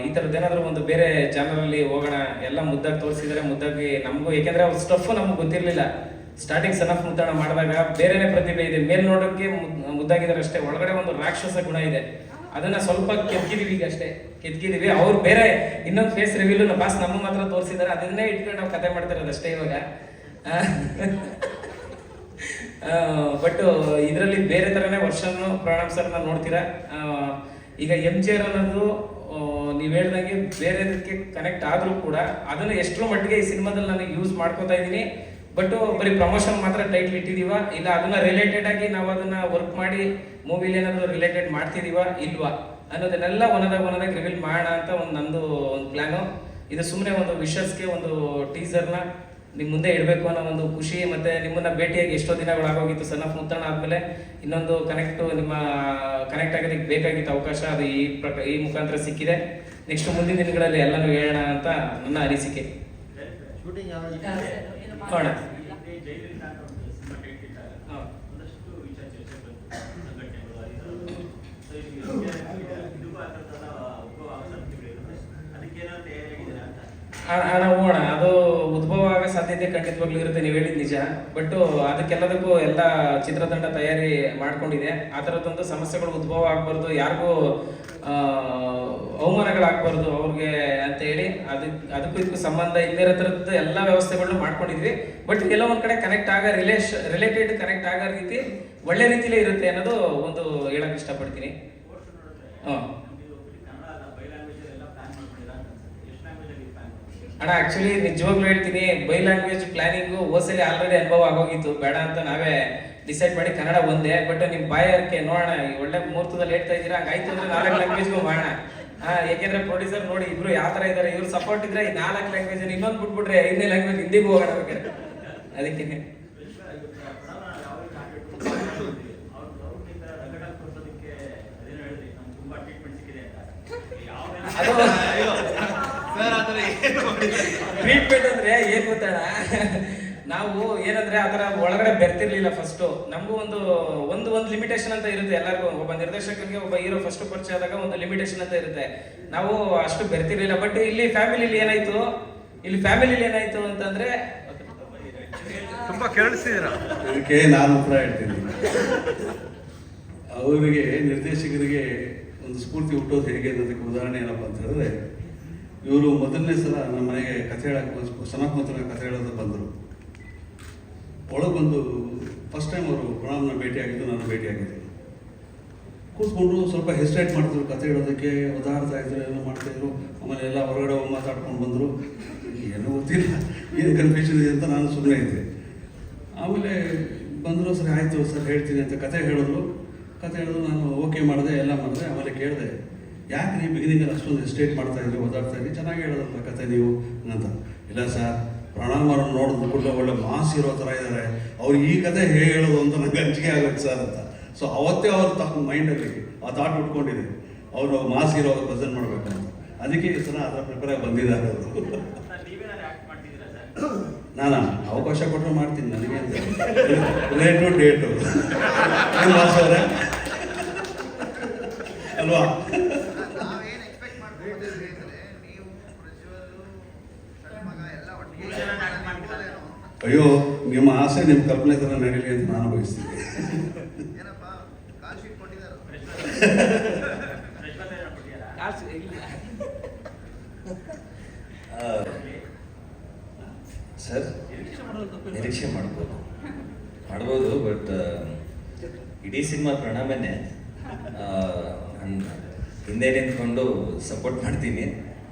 ಈ ಥರದ್ದು ಏನಾದರೂ ಒಂದು ಬೇರೆ ಚಾನಲಲ್ಲಿ ಹೋಗೋಣ. ಎಲ್ಲ ಮುದ್ದಾಗಿ ತೋರಿಸಿದರೆ ಮುದ್ದಾಗಿ ನಮಗೂ, ಏಕೆಂದರೆ ಅವ್ರ ಸ್ಟಫು ನಮ್ಗೆ ಗೊತ್ತಿರಲಿಲ್ಲ. ಸ್ಟಾರ್ಟಿಂಗ್ ಸನ್ ಆಫ್ ಮುತ್ತಣ್ಣ ಮಾಡಿದಾಗ ಬೇರೆನೇ ಪ್ರತಿಭೆ ಇದೆ. ಮೇಲ್ ನೋಡೋಕ್ಕೆ ಮುದ್ದಾಗಿದ್ದಾರೆ ಅಷ್ಟೇ, ಒಳಗಡೆ ಒಂದು ರಾಕ್ಷಸ ಗುಣ ಇದೆ. ಅದನ್ನ ಸ್ವಲ್ಪ ಕೆತ್ಕಿದೀವಿ ಈಗ ಅಷ್ಟೇ, ಕೆತ್ಕಿದೀವಿ. ಅವ್ರು ಬೇರೆ ಇನ್ನೊಂದು ಫೇಸ್ ರಿವೀಲ್ ಬಾಸ್ ನಮ್ಮ ಮಾತ್ರ ತೋರಿಸಿದಾರೆ, ಅದನ್ನೇ ಇಟ್ಕೊಂಡು ನಾವು ಕತೆ ಮಾಡ್ತಿರೋದು ಅಷ್ಟೇ ಇವಾಗ. ಬಟ್ ಇದರಲ್ಲಿ ಬೇರೆ ತರನೇ ವರ್ಷನು ಪ್ರಣಾಮ್ ಸರ್ನ ನೋಡ್ತೀರಾ. ಈಗ MGR ಅನ್ನೋದು ನೀವು ಹೇಳ್ದಂಗೆ ಬೇರೆದಕ್ಕೆ ಕನೆಕ್ಟ್ ಆದ್ರೂ ಕೂಡ ಅದನ್ನ ಎಷ್ಟರ ಮಟ್ಟಿಗೆ ಈ ಸಿನಿಮಾದಲ್ಲಿ ನಾನು ಯೂಸ್ ಮಾಡ್ಕೋತಾ ಇದ್ದೀನಿ. ಬಟ್ ಬರೀ ಪ್ರಮೋಷನ್ ಮಾತ್ರ ಟೈಟ್ಲ್ ಇಟ್ಟಿದೀವ, ಇಲ್ಲ ಅದನ್ನ ರಿಲೇಟೆಡ್ ಆಗಿ ನಾವು ಅದನ್ನ ವರ್ಕ್ ಮಾಡಿ ಮೂವಿಲಿ ಏನಾದ್ರು ರಿಲೇಟೆಡ್ ಮಾಡ್ತಿದೀವ ಇಲ್ವಾ ಅನ್ನೋದನ್ನೆಲ್ಲ ಒಂದಾಗ ರಿವೀಲ್ ಮಾಡೋಣ ಅಂತ ನಂದು ಒಂದು ಪ್ಲಾನು. ಇದು ಸುಮ್ಮನೆ ಒಂದು ವಿಷಸ್ಗೆ ಒಂದು ಟೀಸರ್ನ ನಿಮ್ಮ ಮುಂದೆ ಇಡಬೇಕು ಅನ್ನೋ ಒಂದು ಖುಷಿ, ಮತ್ತೆ ನಿಮ್ಮನ್ನ ಭೇಟಿಯಾಗಿ ಎಷ್ಟೋ ದಿನಗಳಾಗೋಗಿತ್ತು. ಸನ್ ಆಫ್ ಮುತ್ತಣ್ಣ ಆದ್ಮೇಲೆ ಇನ್ನೊಂದು ನಿಮ್ಮ ಕನೆಕ್ಟ್ ಆಗೋದಕ್ಕೆ ಬೇಕಾಗಿತ್ತು ಅವಕಾಶ, ಅದು ಈ ಮುಖಾಂತರ ಸಿಕ್ಕಿದೆ. ನೆಕ್ಸ್ಟ್ ಮುಂದಿನ ದಿನಗಳಲ್ಲಿ ಎಲ್ಲನೂ ಹೇಳೋಣ ಅಂತ ನನ್ನ ಅನಿಸಿಕೆ. ನೋಡೋಣ. ಹೋಗೋಣ, ಅದು ಉದ್ಭವ ಆಗೋ ಸಾಧ್ಯತೆ ಖಂಡಿತವಾಗ್ಲೂ ಇರುತ್ತೆ, ನೀವು ಹೇಳಿದ್ ನಿಜ. ಬಟ್ ಅದಕ್ಕೆಲ್ಲದಕ್ಕೂ ಎಲ್ಲ ಚಿತ್ರತಂಡ ತಯಾರಿ ಮಾಡ್ಕೊಂಡಿದೆ. ಆ ಥರದ್ದೊಂದು ಸಮಸ್ಯೆಗಳು ಉದ್ಭವ ಆಗ್ಬಾರ್ದು, ಯಾರಿಗೂ ಅವಮಾನಗಳಾಗಬಾರ್ದು ಅವ್ರಿಗೆ ಅಂತ ಹೇಳಿ ಅದಕ್ಕೂ ಇದಕ್ಕೂ ಸಂಬಂಧ ಇಲ್ಲದಿರೋ ಥರದ್ದು ಎಲ್ಲ ವ್ಯವಸ್ಥೆಗಳನ್ನ ಮಾಡ್ಕೊಂಡಿದ್ವಿ. ಬಟ್ ಕೆಲವೊಂದ್ ಕಡೆ ಕನೆಕ್ಟ್ ಆಗ ರಿಲೇಟೆಡ್ ಕನೆಕ್ಟ್ ಆಗೋ ರೀತಿ ಒಳ್ಳೆ ರೀತಿಲೇ ಇರುತ್ತೆ ಅನ್ನೋದು ಒಂದು ಹೇಳಕ್ ಇಷ್ಟಪಡ್ತೀನಿ. ಅಣ್ಣ ಆಕ್ಚುಲಿ ನಿಜವಾಗ್ಲೂ ಹೇಳ್ತೀನಿ, ಬೈ ಲ್ಯಾಂಗ್ವೇಜ್ ಪ್ಲಾನಿಂಗು ಓಸಲಿ ಆಲ್ರೆಡಿ ಅನುಭವ ಆಗೋಗಿತ್ತು, ಬೇಡ ಅಂತ ನಾವೇ ಡಿಸೈಡ್ ಮಾಡಿ ಕನ್ನಡ ಒಂದೇ. ಬಟ್ ನಿಮ್ ಬಾಯರ್ಕೆ ನೋಡೋಣ, ಒಳ್ಳೆ ಮುಹೂರ್ತದಲ್ಲಿ ಹೇಳ್ತಾ ಇದ್ದೀರಾ, ಹಂಗಾಯ್ತು ಅಂದ್ರೆ 4 ಲ್ಯಾಂಗ್ವೇಜ್ಗೂ ಮಾಡೋಣ. ಯಾಕೆಂದ್ರೆ ಪ್ರೊಡ್ಯೂಸರ್ ನೋಡಿ ಇಬ್ರು ಯಾವ ತರ ಇದಾರೆ, ಇವ್ರು ಸಪೋರ್ಟ್ ಇದ್ರೆ ಈ 4 ಲ್ಯಾಂಗ್ವೇಜ್ ಇನ್ನೊಂದು ಬಿಟ್ಬಿಟ್ರೆ 5ನೇ ಲ್ಯಾಂಗ್ವೇಜ್ ಹಿಂದಿಗೂ ಹೋಗೋಣ ಬೇಕಾದ್ರೆ. ಅದಕ್ಕೆ ಟ್ರೀಟ್ಮೆಂಟ್ ಅಂದ್ರೆ ಏನ್ ಗೊತ್ತಣ, ನಾವು ಏನಂದ್ರೆ ಆತರ ಒಳಗಡೆ ಬೆರ್ತಿರ್ಲಿಲ್ಲ. ಫಸ್ಟ್ ನಮಗೂ ಒಂದು ಲಿಮಿಟೇಷನ್ ಅಂತ ಇರುತ್ತೆ ಎಲ್ಲರಿಗೂ. ಒಬ್ಬ ನಿರ್ದೇಶಕರಿಗೆ ಒಬ್ಬ ಹೀರೋ ಫಸ್ಟ್ ಪರಿಚಯ ಆದಾಗ ಒಂದು ಲಿಮಿಟೇಷನ್ ಅಂತ ಇರುತ್ತೆ, ನಾವು ಅಷ್ಟು ಬೆರ್ತಿರ್ಲಿಲ್ಲ. ಬಟ್ ಇಲ್ಲಿ ಫ್ಯಾಮಿಲಿಲಿ ಏನಾಯ್ತು ಅಂತಂದ್ರೆ ತುಂಬಾ ಕೇಳಿಸ್ತಿದ್ದೀರಾ, ಇದಕ್ಕೆ ನಾನು ಉತ್ತರ ಹೇಳ್ತೀನಿ. ಅವರಿಗೆ ನಿರ್ದೇಶಕರಿಗೆ ಒಂದು ಸ್ಫೂರ್ತಿ ಹುಟ್ಟೋದು ಹೇಗೆ ಅನ್ನೋದಕ್ಕೆ ಉದಾಹರಣೆ ಏನಪ್ಪ ಅಂತ ಹೇಳಿದ್ರೆ, ಇವರು ಮೊದಲನೇ ಸಲ ನಮ್ಮ ಮನೆಗೆ ಕಥೆ ಹೇಳಕ್ಕೆ ಸನ್ ಆಫ್ ಮುತ್ತಣ್ಣ ಕಥೆ ಹೇಳೋದು ಬಂದರು. ಒಳಗೆ ಬಂದು ಫಸ್ಟ್ ಟೈಮ್ ಅವರು ಪ್ರಣಾಮ್ನ ಭೇಟಿಯಾಗಿದ್ದು, ನಾನು ಭೇಟಿಯಾಗಿದ್ದೆ. ಕೂತ್ಕೊಂಡು ಸ್ವಲ್ಪ ಹೆಸಿಟೇಟ್ ಮಾಡ್ತಿದ್ರು, ಕಥೆ ಹೇಳೋದಕ್ಕೆ ಒದಾಡ್ತಾ ಇದ್ರು, ಏನೋ ಮಾಡ್ತಾಯಿದ್ರು. ಆಮೇಲೆ ಎಲ್ಲ ಹೊರಗಡೆ ಹೋಗಿ ಮಾತಾಡ್ಕೊಂಡು ಬಂದರು. ಏನೋ ಗೊತ್ತಿಲ್ಲ, ಏನು ಕನ್ಫ್ಯೂಷನ್ ಇದೆ ಅಂತ ನಾನು ಸುಮ್ಮನೆ ಇದ್ದೆ. ಆಮೇಲೆ ಬಂದರು, ಸರಿ ಆಯಿತು ಸರ್ ಹೇಳ್ತೀನಿ ಅಂತ ಕಥೆ ಹೇಳಿದ್ರು. ನಾನು ಓಕೆ ಮಾಡಿದೆ, ಎಲ್ಲ ಮಾಡಿದೆ. ಆಮೇಲೆ ಕೇಳಿದೆ, ಯಾಕೆ ನೀವು ಬಿಗಿನಿಂಗಲ್ಲಿ ಅಷ್ಟೊಂದು ಎಸ್ಟೇಟ್ ಮಾಡ್ತಾಯಿದ್ರಿ, ಓದಾಡ್ತಾ ಇದ್ರಿ, ಚೆನ್ನಾಗಿ ಹೇಳೋದಲ್ಲ ಕತೆ ನೀವು ಅಂತ. ಇಲ್ಲ ಸರ್, ಪ್ರಣಾಮ್ ಅವ್ರನ್ನ ನೋಡಿದ್ರು ಕೂಡ ಒಳ್ಳೆ ಮಾಸ್ ಇರೋ ಥರ ಇದ್ದಾರೆ, ಅವ್ರು ಈ ಕತೆ ಹೇಗೆ ಹೇಳೋದು ಅಂತ ನನಗೆ ಅಂಜಿಕೆ ಆಗುತ್ತೆ ಸರ್ ಅಂತ. ಸೊ ಅವತ್ತೇ ಅವ್ರ ಮೈಂಡಲ್ಲಿ ಆ ಥಾಟ್ ಉಟ್ಕೊಂಡಿದೆ, ಅವರು ಮಾಸ್ ಇರೋ ಪ್ರೆಸೆಂಟ್ ಮಾಡಬೇಕು ಅಂತ. ಅದಕ್ಕೆ ಈ ಸಲ ಅದರ ಪ್ರಿಪೇರ್ ಬಂದಿದ್ದಾರೆ ಅವರು. ನಾನು ಅವಕಾಶ ಕೊಟ್ಟರೆ ಮಾಡ್ತೀನಿ, ನನಗೆ ಅಂತ ಲೇಟು ಡೇಟು ಮಾಸ್ ಅವರೇ ಅಲ್ವಾ. ಅಯ್ಯೋ, ನಿಮ್ಮ ಆಸೆ ನಿಮ್ಮ ಕಲ್ಪನೆ ಥರ ನಡೀಲಿ ಅಂತ ನಾನು ಬಯಸ್ತೀನಿ. ಸರ್, ನಿರೀಕ್ಷೆ ಮಾಡ್ಬೋದು ಬಟ್ ಇಡೀ ಸಿನಿಮಾ ಪ್ರಣಾಮನೇ ಹಿಂದೆ ನಿಂತ್ಕೊಂಡು ಸಪೋರ್ಟ್ ಮಾಡ್ತೀನಿ.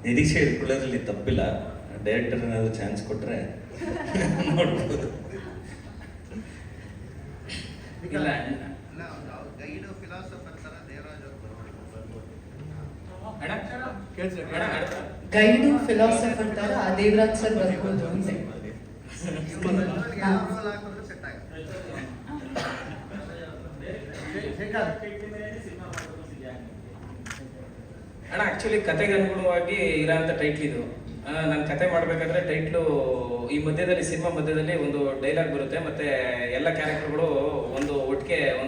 ನಿರೀಕ್ಷೆ ಇಟ್ಕೊಳ್ಳೋದ್ರಲ್ಲಿ ತಪ್ಪಿಲ್ಲ. ಡೈರೆಕ್ಟರ್ ಏನಾದ್ರು ಚಾನ್ಸ್ ಕೊಟ್ಟರೆ ನೋಡ್ಬೋದು. ಗೈಡು ಫಿಲಾಸಫರ್ ತರ ದೇವರಾಜ್ ಸರ್ ಬರ್ಬೋದು ಅಂತೆ. ಅಣ್ಣ ಆಕ್ಚುಲಿ ಕತೆಗೆ ಅನುಗುಣವಾಗಿ ಇರೋಂಥ ಟೈಟ್ಲ್ ಇದು. ನಾನು ಕತೆ ಮಾಡಬೇಕಾದ್ರೆ ಟೈಟ್ಲು ಈ ಮಧ್ಯದಲ್ಲಿ, ಸಿನಿಮಾ ಮಧ್ಯದಲ್ಲಿ ಒಂದು ಡೈಲಾಗ್ ಬರುತ್ತೆ, ಮತ್ತೆ ಎಲ್ಲ ಕ್ಯಾರೆಕ್ಟರ್ಗಳು ಒಂದು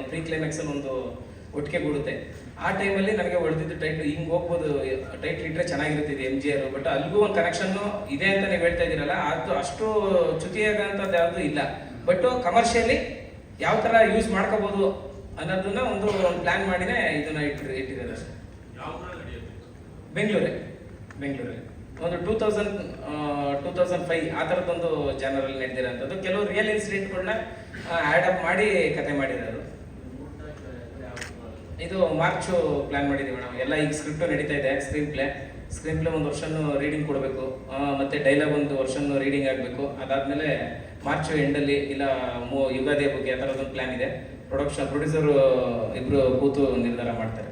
ಪ್ರೀ ಕ್ಲೈಮ್ಯಾಕ್ಸ್ ಒಂದು ಒಟ್ಟಿಗೆ ಬಿಡುತ್ತೆ. ಆ ಟೈಮಲ್ಲಿ ನನಗೆ ಹೊಡೆದಿದ್ದು ಟೈಟ್ಲ್ ಹಿಂಗೆ ಹೋಗ್ಬೋದು, ಟೈಟ್ಲ್ ಇಟ್ಟರೆ ಚೆನ್ನಾಗಿರುತ್ತೆ MGR. ಬಟ್ ಅಲ್ಲಿಗೂ ಒಂದು ಕನೆಕ್ಷನ್ನು ಇದೆ ಅಂತ ನೀವು ಹೇಳ್ತಾ ಇದ್ದೀರಲ್ಲ, ಅದು ಅಷ್ಟು ಚ್ಯುತಿಯಾಗಂಥದ್ದು ಯಾವುದು ಇಲ್ಲ. ಬಟ್ ಕಮರ್ಷಿಯಲಿ ಯಾವ ಥರ ಯೂಸ್ ಮಾಡ್ಕೋಬೋದು ಅನ್ನೋದನ್ನ ಒಂದು ಪ್ಲಾನ್ ಮಾಡಿನೇ ಇದನ್ನ ಇಟ್ಟಿದ್ದಾರೆ. ಬೆಂಗಳೂರಲ್ಲಿ ಒಂದು 2005 ಆ ಥರದ್ದೊಂದು ಜಾನರಲ್ಲಿ ನಡೆದಿರೋಂಥದ್ದು. ಕೆಲವು ರಿಯಲ್ ಇನ್ಸಿಡೆಂಟ್ಗಳನ್ನ ಆ್ಯಡ್ ಅಪ್ ಮಾಡಿ ಕತೆ ಮಾಡಿರೋದು. ಇದು ಮಾರ್ಚು ಪ್ಲಾನ್ ಮಾಡಿದ್ದೀವಿ ನಾವು ಎಲ್ಲ. ಈಗ ಸ್ಕ್ರಿಪ್ಟು ನಡೀತಾ ಇದೆ, ಸ್ಕ್ರೀನ್ ಪ್ಲೇ ಒಂದು ವರ್ಷನೂ ರೀಡಿಂಗ್ ಕೊಡಬೇಕು, ಮತ್ತು ಡೈಲಾಗ್ ಒಂದು ವರ್ಷನೂ ರೀಡಿಂಗ್ ಆಗಬೇಕು. ಅದಾದಮೇಲೆ ಮಾರ್ಚ್ ಎಂಡಲ್ಲಿ ಇಲ್ಲ ಯುಗಾದಿ ಬಗ್ಗೆ ಆ ಥರದ್ದೊಂದು ಪ್ಲ್ಯಾನ್ ಇದೆ. ಪ್ರೊಡ್ಯೂಸರು ಇಬ್ಬರು ಕೂತು ನಿರ್ಧಾರ ಮಾಡ್ತಾರೆ.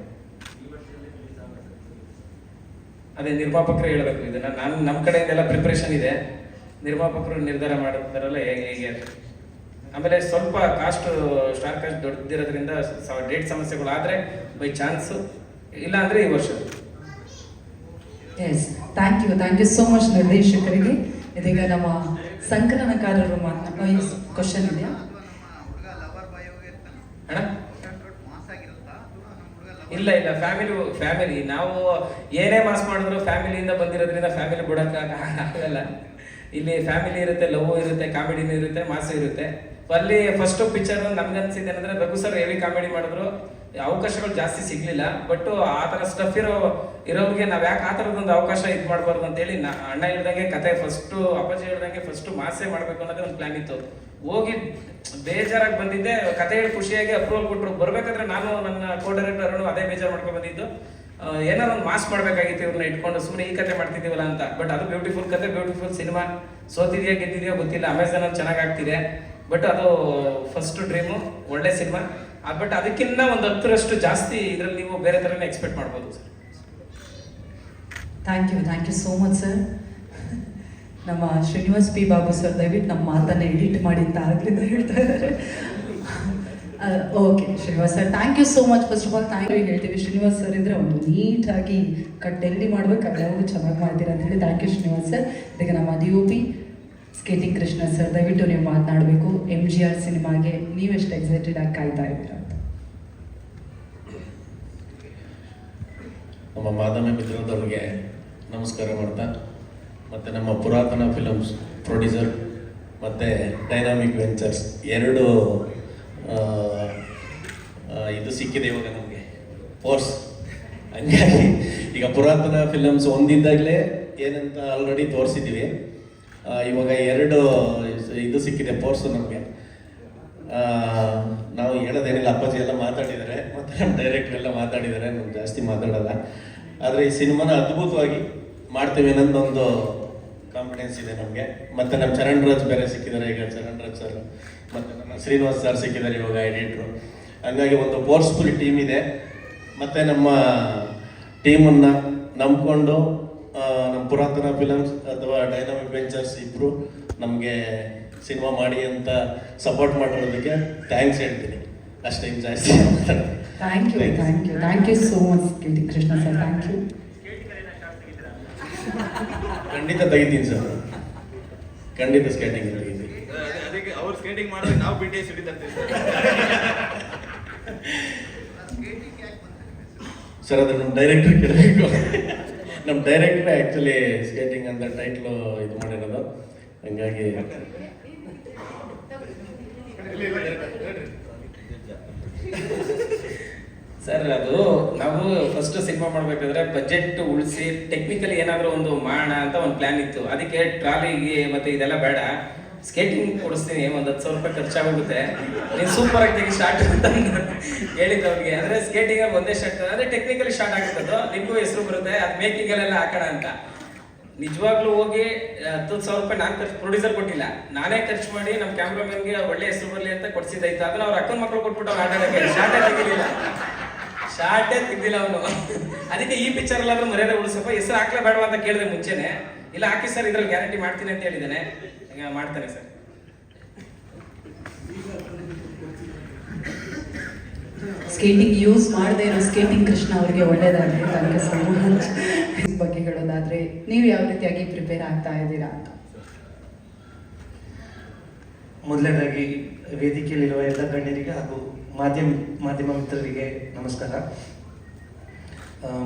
ಅದೇ ನಿರ್ಮಾಪಕರು ಹೇಳಬೇಕು ಇದನ್ನು. ನಮ್ಮ ಕಡೆಯಿಂದೆಲ್ಲ ಪ್ರಿಪ್ರೇಷನ್ ಇದೆ, ನಿರ್ಮಾಪಕರು ನಿರ್ಧಾರ ಮಾಡ್ತಾರಲ್ಲ ಹೇಗೆ ಅಂತ. ಆಮೇಲೆ ಸ್ವಲ್ಪ ಸ್ಟಾರ್ ಕಾಸ್ಟ್ ದೊಡ್ಡದಿರೋದ್ರಿಂದ ಡೇಟ್ ಸಮಸ್ಯೆಗಳು ಆದರೆ ಬೈ ಚಾನ್ಸು, ಇಲ್ಲ ಅಂದರೆ ಈ ವರ್ಷ. Yes, thank you so much ನಿರ್ದೇಶಕರಿಗೆ. ಇದೀಗ ನಮ್ಮ ಸಂಕಲನಕಾರರು ಕ್ವಶನ್ ಇದೆಯಾ ಅಣ್ಣ? ಇಲ್ಲ ಫ್ಯಾಮಿಲಿ ನಾವು ಏನೇ ಮಾಸ್ ಮಾಡಿದ್ರು ಫ್ಯಾಮಿಲಿಯಿಂದ ಬಂದಿರೋದ್ರಿಂದ ಫ್ಯಾಮಿಲಿ ಬಿಡೋಕ್ಕಾಗಲ್ಲ. ಇಲ್ಲಿ ಫ್ಯಾಮಿಲಿ ಇರುತ್ತೆ, ಲವ್ ಇರುತ್ತೆ, ಕಾಮಿಡಿನೂ ಇರುತ್ತೆ, ಮಾಸು ಇರುತ್ತೆ. ಅಲ್ಲಿ ಫಸ್ಟ್ ಪಿಕ್ಚರ್ ನಮ್ಗನ್ಸಿದೆ ಏನಂದ್ರೆ ರಘು ಸರ್ ಹೆವಿ ಕಾಮಿಡಿ ಮಾಡಿದ್ರು, ಅವಕಾಶಗಳು ಜಾಸ್ತಿ ಸಿಗ್ಲಿಲ್ಲ. ಬಟ್ ಆ ಥರ ಸ್ಟಫ್ ಇರೋರಿಗೆ ನಾವು ಯಾಕೆ ಆ ಥರದೊಂದು ಅವಕಾಶ ಇದು ಮಾಡಬಾರ್ದು ಅಂತೇಳಿ ಅಣ್ಣ ಹೇಳ್ದಂಗೆ ಕತೆ ಅಪ್ಪಾಜಿ ಹೇಳ್ದಂಗೆ ಫಸ್ಟ್ ಮಾಸೇ ಮಾಡಬೇಕು ಅನ್ನೋದೇ ಒಂದು ಪ್ಲಾನ್ ಇತ್ತು. ಹೋಗಿ ಬೇಜಾರಾಗಿ ಬಂದಿದ್ದೆ, ಕತೆ ಹೇಳಿ ಖುಷಿಯಾಗಿ ಅಪ್ರೂವಲ್ ಕೊಟ್ಟರು. ಬರ್ಬೇಕಾದ್ರೆ ನಾನು ನನ್ನ ಕೋ ಡೈರೆಕ್ಟರ್ ಅದೇ ಬೇಜಾರು ಮಾಡ್ಕೊಂಡು ಬಂದಿದ್ದು, ಏನಾರು ಒಂದು ಮಾಸ್ ಮಾಡಬೇಕಾಗಿತ್ತು ಇವ್ರನ್ನ ಇಟ್ಕೊಂಡು, ಸುಮ್ಮನೆ ಈ ಕತೆ ಮಾಡ್ತಿದ್ದೀವಲ್ಲ ಅಂತ. ಬಟ್ ಅದು ಬ್ಯೂಟಿಫುಲ್ ಕತೆ, ಬ್ಯೂಟಿಫುಲ್ ಸಿನಿಮಾ. ಸೋತಿದೆಯಾ ಗೆದ್ದಿದೆಯೋ ಗೊತ್ತಿಲ್ಲ, ಅಮೆಝಾನಲ್ಲಿ ಚೆನ್ನಾಗಿ ಆಗ್ತಿದೆ. ಬಟ್ ಅದು ಫಸ್ಟ್ ಡ್ರೀಮು, ಒಳ್ಳೆ ಸಿನಿಮಾ. ಬಟ್ ಅದಕ್ಕಿಂತ ಒಂದು 10ರಷ್ಟು ಜಾಸ್ತಿ ಇದರಲ್ಲಿ ನೀವು ಬೇರೆ ಥರನೇ ಎಕ್ಸ್ಪೆಕ್ಟ್ ಮಾಡ್ಬೋದು sir. Thank you so much sir. ನಮ್ಮ ಶ್ರೀನಿವಾಸ್ ಪಿ ಬಾಬು ಸರ್ ದಯವಿಟ್ಟು ನಮ್ಮ ಮಾತನ್ನು ಎಡಿಟ್ ಮಾಡಿ ಅಂತ ಆಗ್ಲಿಂದ ಹೇಳ್ತಾ ಇದ್ದಾರೆ. Okay Srinivas sir, thank you so much. First of all thank you ಹೇಳ್ತೀವಿ. ಶ್ರೀನಿವಾಸ್ ಸರ್ ಇದ್ರೆ ಒಂದು ನೀಟಾಗಿ ಎಲ್ಲಿ ಮಾಡ್ಬೇಕು ಅವೆಲ್ಲವೂ ಚೆನ್ನಾಗಿ ಮಾಡ್ತೀರಾ ಅಂತ ಹೇಳಿ ಥ್ಯಾಂಕ್ ಯು ಶ್ರೀನಿವಾಸ್ ಸರ್. ಈಗ ನಮ್ಮ DOP ಸ್ಕೇಟಿಂಗ್ ಕೃಷ್ಣ ಸರ್, ದಯವಿಟ್ಟು ನೀವು ಮಾತನಾಡಬೇಕು. MGR ಸಿನಿಮಾಗೆ ನೀವೆಷ್ಟು ಎಕ್ಸೈಟೆಡ್ ಆಗಿ ಕಾಯ್ತಾ ಇದ್ದೀರಾ ಅಂತ. ನಮ್ಮ ಮಾಧ್ಯಮ ಮಿತ್ರದವ್ರಿಗೆ ನಮಸ್ಕಾರ ಮಾಡ್ತಾ, ಮತ್ತು ನಮ್ಮ ಪುರಾತನ ಫಿಲಮ್ಸ್ ಪ್ರೊಡ್ಯೂಸರ್ ಮತ್ತು ಡೈನಾಮಿಕ್ ವೆಂಚರ್ಸ್ ಎರಡು ಇದು ಸಿಕ್ಕಿದೆ ಇವಾಗ ನಮಗೆ ಫೋರ್ಸ್. ಹಂಗಾಗಿ ಈಗ ಪುರಾತನ ಫಿಲಮ್ಸ್ ಒಂದಿದ್ದಾಗಲೇ ಏನಂತ ಆಲ್ರೆಡಿ ತೋರಿಸಿದ್ದೀವಿ. ಇವಾಗ ಎರಡು ಇದು ಸಿಕ್ಕಿದೆ ಫೋರ್ಸು ನಮಗೆ. ನಾವು ಹೇಳೋದೇನಿಲ್ಲ, ಅಪ್ಪಾಜಿ ಎಲ್ಲ ಮಾತಾಡಿದ್ದಾರೆ, ಮತ್ತು ನಮ್ಮ ಡೈರೆಕ್ಟರ್ ಎಲ್ಲ ಮಾತಾಡಿದ್ದಾರೆ, ನಾವು ಜಾಸ್ತಿ ಮಾತಾಡೋಲ್ಲ. ಆದರೆ ಈ ಸಿನಿಮಾನ ಅದ್ಭುತವಾಗಿ ಮಾಡ್ತೀವಿ ಅನ್ನೋದೊಂದು ಕಾನ್ಫಿಡೆನ್ಸ್ ಇದೆ ನಮಗೆ. ಮತ್ತು ನಮ್ಮ ಚರಣ್ ರಾಜ್ ಬೇರೆ ಸಿಕ್ಕಿದ್ದಾರೆ ಈಗ, ಚರಣ್ ರಾಜ್ ಸರ್, ಮತ್ತು ನಮ್ಮ ಶ್ರೀನಿವಾಸ್ ಸರ್ ಸಿಕ್ಕಿದ್ದಾರೆ ಇವಾಗ ಎಡಿಟ್ರು. ಹಂಗಾಗಿ ಒಂದು ಫೋರ್ಸ್ಫುಲ್ ಟೀಮ್ ಇದೆ. ಮತ್ತು ನಮ್ಮ ಟೀಮನ್ನು ನಂಬ್ಕೊಂಡು ನಮ್ಮ ಪುರಾತನ ಫಿಲಮ್ಸ್ ಅಥವಾ ಡೈನಾಮಿಕ್ ವೆಂಚರ್ಸ್ ಇಬ್ಬರು ನಮಗೆ ಸಿನಿಮಾ ಮಾಡಿ ಅಂತ ಸಪೋರ್ಟ್ ಮಾಡಿರೋದಕ್ಕೆ ಥ್ಯಾಂಕ್ಸ್ ಹೇಳ್ತೀನಿ. ಅಷ್ಟೇ, ಜಾಸ್ತಿ thank you so much Krishna sir. Thank you. ಖಂಡಿತ ತೆಗಿತೀನಿ ಸರ್, ಖಂಡಿತ ಸ್ಕೇಟಿಂಗ್ ತೆಗಿತೀನಿ. ಅದಕ್ಕೆ ಅವ್ರು ಸ್ಕೇಟಿಂಗ್ ಮಾಡಿದ್ರೆ ನಾವು BTS ಹಿಡಿತೀವಿ ಸರ್. ಅದು ನಮ್ಮ ಡೈರೆಕ್ಟರ್ ಕೇಳಬೇಕು. ನಮ್ಮ ಡೈರೆಕ್ಟರ್ ಆ್ಯಕ್ಚುಲಿ ಸ್ಕೇಟಿಂಗ್ ಅಂತ ಟೈಟ್ಲು ಇದು ಮಾಡಿರೋದು. ಹಂಗಾಗಿ ಸರ್, ಅದು ನಾವು ಫಸ್ಟ್ ಸಿನಿಮಾ ಮಾಡ್ಬೇಕಾದ್ರೆ ಬಜೆಟ್ ಉಳಿಸಿ ಟೆಕ್ನಿಕಲಿ ಏನಾದರೂ ಒಂದು ಮಾಡೋಣ ಅಂತ ಒಂದು ಪ್ಲಾನ್ ಇತ್ತು. ಅದಕ್ಕೆ ಟ್ರಾಲಿಗೆ ಮತ್ತೆ ಇದೆಲ್ಲ ಬೇಡ, ಸ್ಕೇಟಿಂಗ್ ಕೊಡಿಸ್ತೀನಿ, ಒಂದು 10,000 ರೂಪಾಯಿ ಖರ್ಚಾಗುತ್ತೆ, ನೀನು ಸೂಪರ್ ಆಗಿ ತೆಗಿ ಶಾರ್ಟ್ ಅಂತ ಹೇಳಿದ್ದು ಅವ್ರಿಗೆ. ಅಂದರೆ ಸ್ಕೇಟಿಂಗಲ್ಲಿ ಒಂದೇ ಶಾರ್ಟ್, ಅಂದರೆ ಟೆಕ್ನಿಕಲಿ ಶಾರ್ಟ್ ಆಗುತ್ತದು, ನಿಮಗೂ ಹೆಸರು ಬರುತ್ತೆ, ಅದು ಮೇಕಿಂಗಲ್ಲೆಲ್ಲ ಹಾಕೋಣ ಅಂತ. ನಿಜವಾಗ್ಲೂ ಹೋಗಿ 10,000 ರೂಪಾಯಿ ನಾನು ಪ್ರೊಡ್ಯೂಸರ್ ಕೊಟ್ಟಿಲ್ಲ, ನಾನೇ ಖರ್ಚು ಮಾಡಿ ನಮ್ಮ ಕ್ಯಾಮ್ರಾಮನ್ಗೆ ಒಳ್ಳೆ ಹೆಸರು ಬರಲಿ ಅಂತ ಕೊಡ್ಸಿದ್ದಾಯ್ತು. ಅದನ್ನ ಅವ್ರ ಅಕ್ಕನ ಮಕ್ಕಳು ಕೊಟ್ಬಿಟ್ಟು ಅವ್ರು ಆಟಾಡಕ್ಕೆ ಶಾರ್ಟೇ ತೆಗ್ದಿಲ್ಲ ಅವನು. ಅದಕ್ಕೆ ಈ ಪಿಕ್ಚರ್ ಎಲ್ಲಾದ್ರೂ ಮರ್ಯಾದೆ ಉಳಿಸಪ್ಪ, ಹೆಸರು ಹಾಕ್ಲೇ ಬೇಡವಾ ಅಂತ ಕೇಳಿದೆ ಮುಂಚೆನೆ. ಇಲ್ಲ ಹಾಕಿ ಸರ್, ಇದ್ರಲ್ಲಿ ಗ್ಯಾರಂಟಿ ಮಾಡ್ತೀನಿ ಅಂತ ಹೇಳಿದ್ದೇನೆ, ಮಾಡ್ತಾನೆ ಸರ್. ಸ್ಕೇಟಿಂಗ್ ಯೂಸ್ ಮಾಡದೇ ಇರೋ ಸ್ಕೇಟಿಂಗ್ ಕೃಷ್ಣ ಅವರಿಗೆ ಒಳ್ಳೇದಾಗಲಿ. Thank you so much. ಇದ್ರ ಬಗ್ಗೆ ಹೇಳೋದಾದ್ರೆ ನೀವು ಯಾವ ರೀತಿಯಾಗಿ ಪ್ರಿಪೇರ್ ಆಗ್ತಾ ಇದ್ದೀರಾ ಅಂತ? ಮೊದಲನೇದಾಗಿ ವೇದಿಕೆಯಲ್ಲಿರುವ ಎಲ್ಲ ಗಣ್ಯರಿಗೆ ಹಾಗೂ ಮಾಧ್ಯಮ ಮಿತ್ರರಿಗೆ ನಮಸ್ಕಾರ.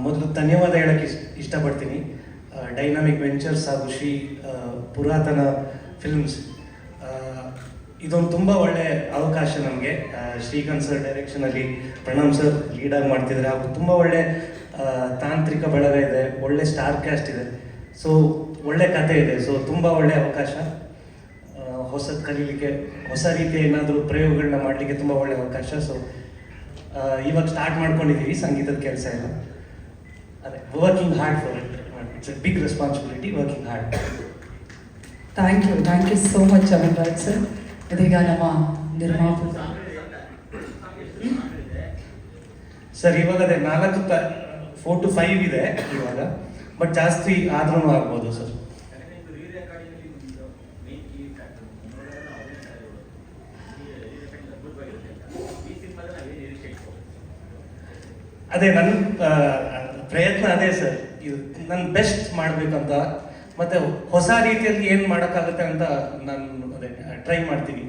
ಮೊದಲು ಧನ್ಯವಾದ ಹೇಳೋಕ್ಕೆ ಇಷ್ಟಪಡ್ತೀನಿ. ಡೈನಾಮಿಕ್ ವೆಂಚರ್ಸ್ ಹಾಗೂ ಶ್ರೀ ಪುರಾತನ ಫಿಲ್ಮ್ಸ್, ಇದೊಂದು ತುಂಬ ಒಳ್ಳೆಯ ಅವಕಾಶ ನಮಗೆ. ಶ್ರೀಕಾಂತ್ ಸರ್ ಡೈರೆಕ್ಷನಲ್ಲಿ ಪ್ರಣಮ್ ಸರ್ ಲೀಡಾಗಿ ಮಾಡ್ತಿದ್ದಾರೆ, ಹಾಗೂ ತುಂಬ ಒಳ್ಳೆ ತಾಂತ್ರಿಕ ಬಳಗ ಇದೆ, ಒಳ್ಳೆ ಸ್ಟಾರ್ ಕ್ಯಾಸ್ಟ್ ಇದೆ, ಸೊ ಒಳ್ಳೆ ಕತೆ ಇದೆ. ಸೊ ತುಂಬ ಒಳ್ಳೆ ಅವಕಾಶ, ಹೊಸದು ಕಲೀಲಿಕ್ಕೆ, ಹೊಸ ರೀತಿಯ ಏನಾದರೂ ಪ್ರಯೋಗಗಳನ್ನ ಮಾಡಲಿಕ್ಕೆ ತುಂಬ ಒಳ್ಳೆ ಅವಕಾಶ. ಸೊ ಇವಾಗ ಸ್ಟಾರ್ಟ್ ಮಾಡ್ಕೊಂಡಿದ್ದೀವಿ ಸಂಗೀತದ ಕೆಲಸ ಎಲ್ಲ. ಅದೇ working hard for it. It's a big responsibility, working hard. Thank you so much Amanraj sir. ಇದೀಗ ನಮ್ಮ ನಿರ್ಮಾಪಕ ಸರ್ ಇವಾಗ ಅದೇ 4 to 5 ಇದೆ ಇವಾಗ, ಬಟ್ ಜಾಸ್ತಿ ಆದ್ರೂ ಆಗ್ಬೋದು ಸರ್. ಅದೇ ನನ್ನ ಪ್ರಯತ್ನ ಅದೇ ಸರ್, ಇದು ನನ್ನ ಬೆಸ್ಟ್ ಮಾಡಬೇಕಂತ, ಮತ್ತೆ ಹೊಸ ರೀತಿಯಲ್ಲಿ ಏನು ಮಾಡೋಕ್ಕಾಗುತ್ತೆ ಅಂತ ನಾನು ಅದೇ ಟ್ರೈ ಮಾಡ್ತೀನಿ.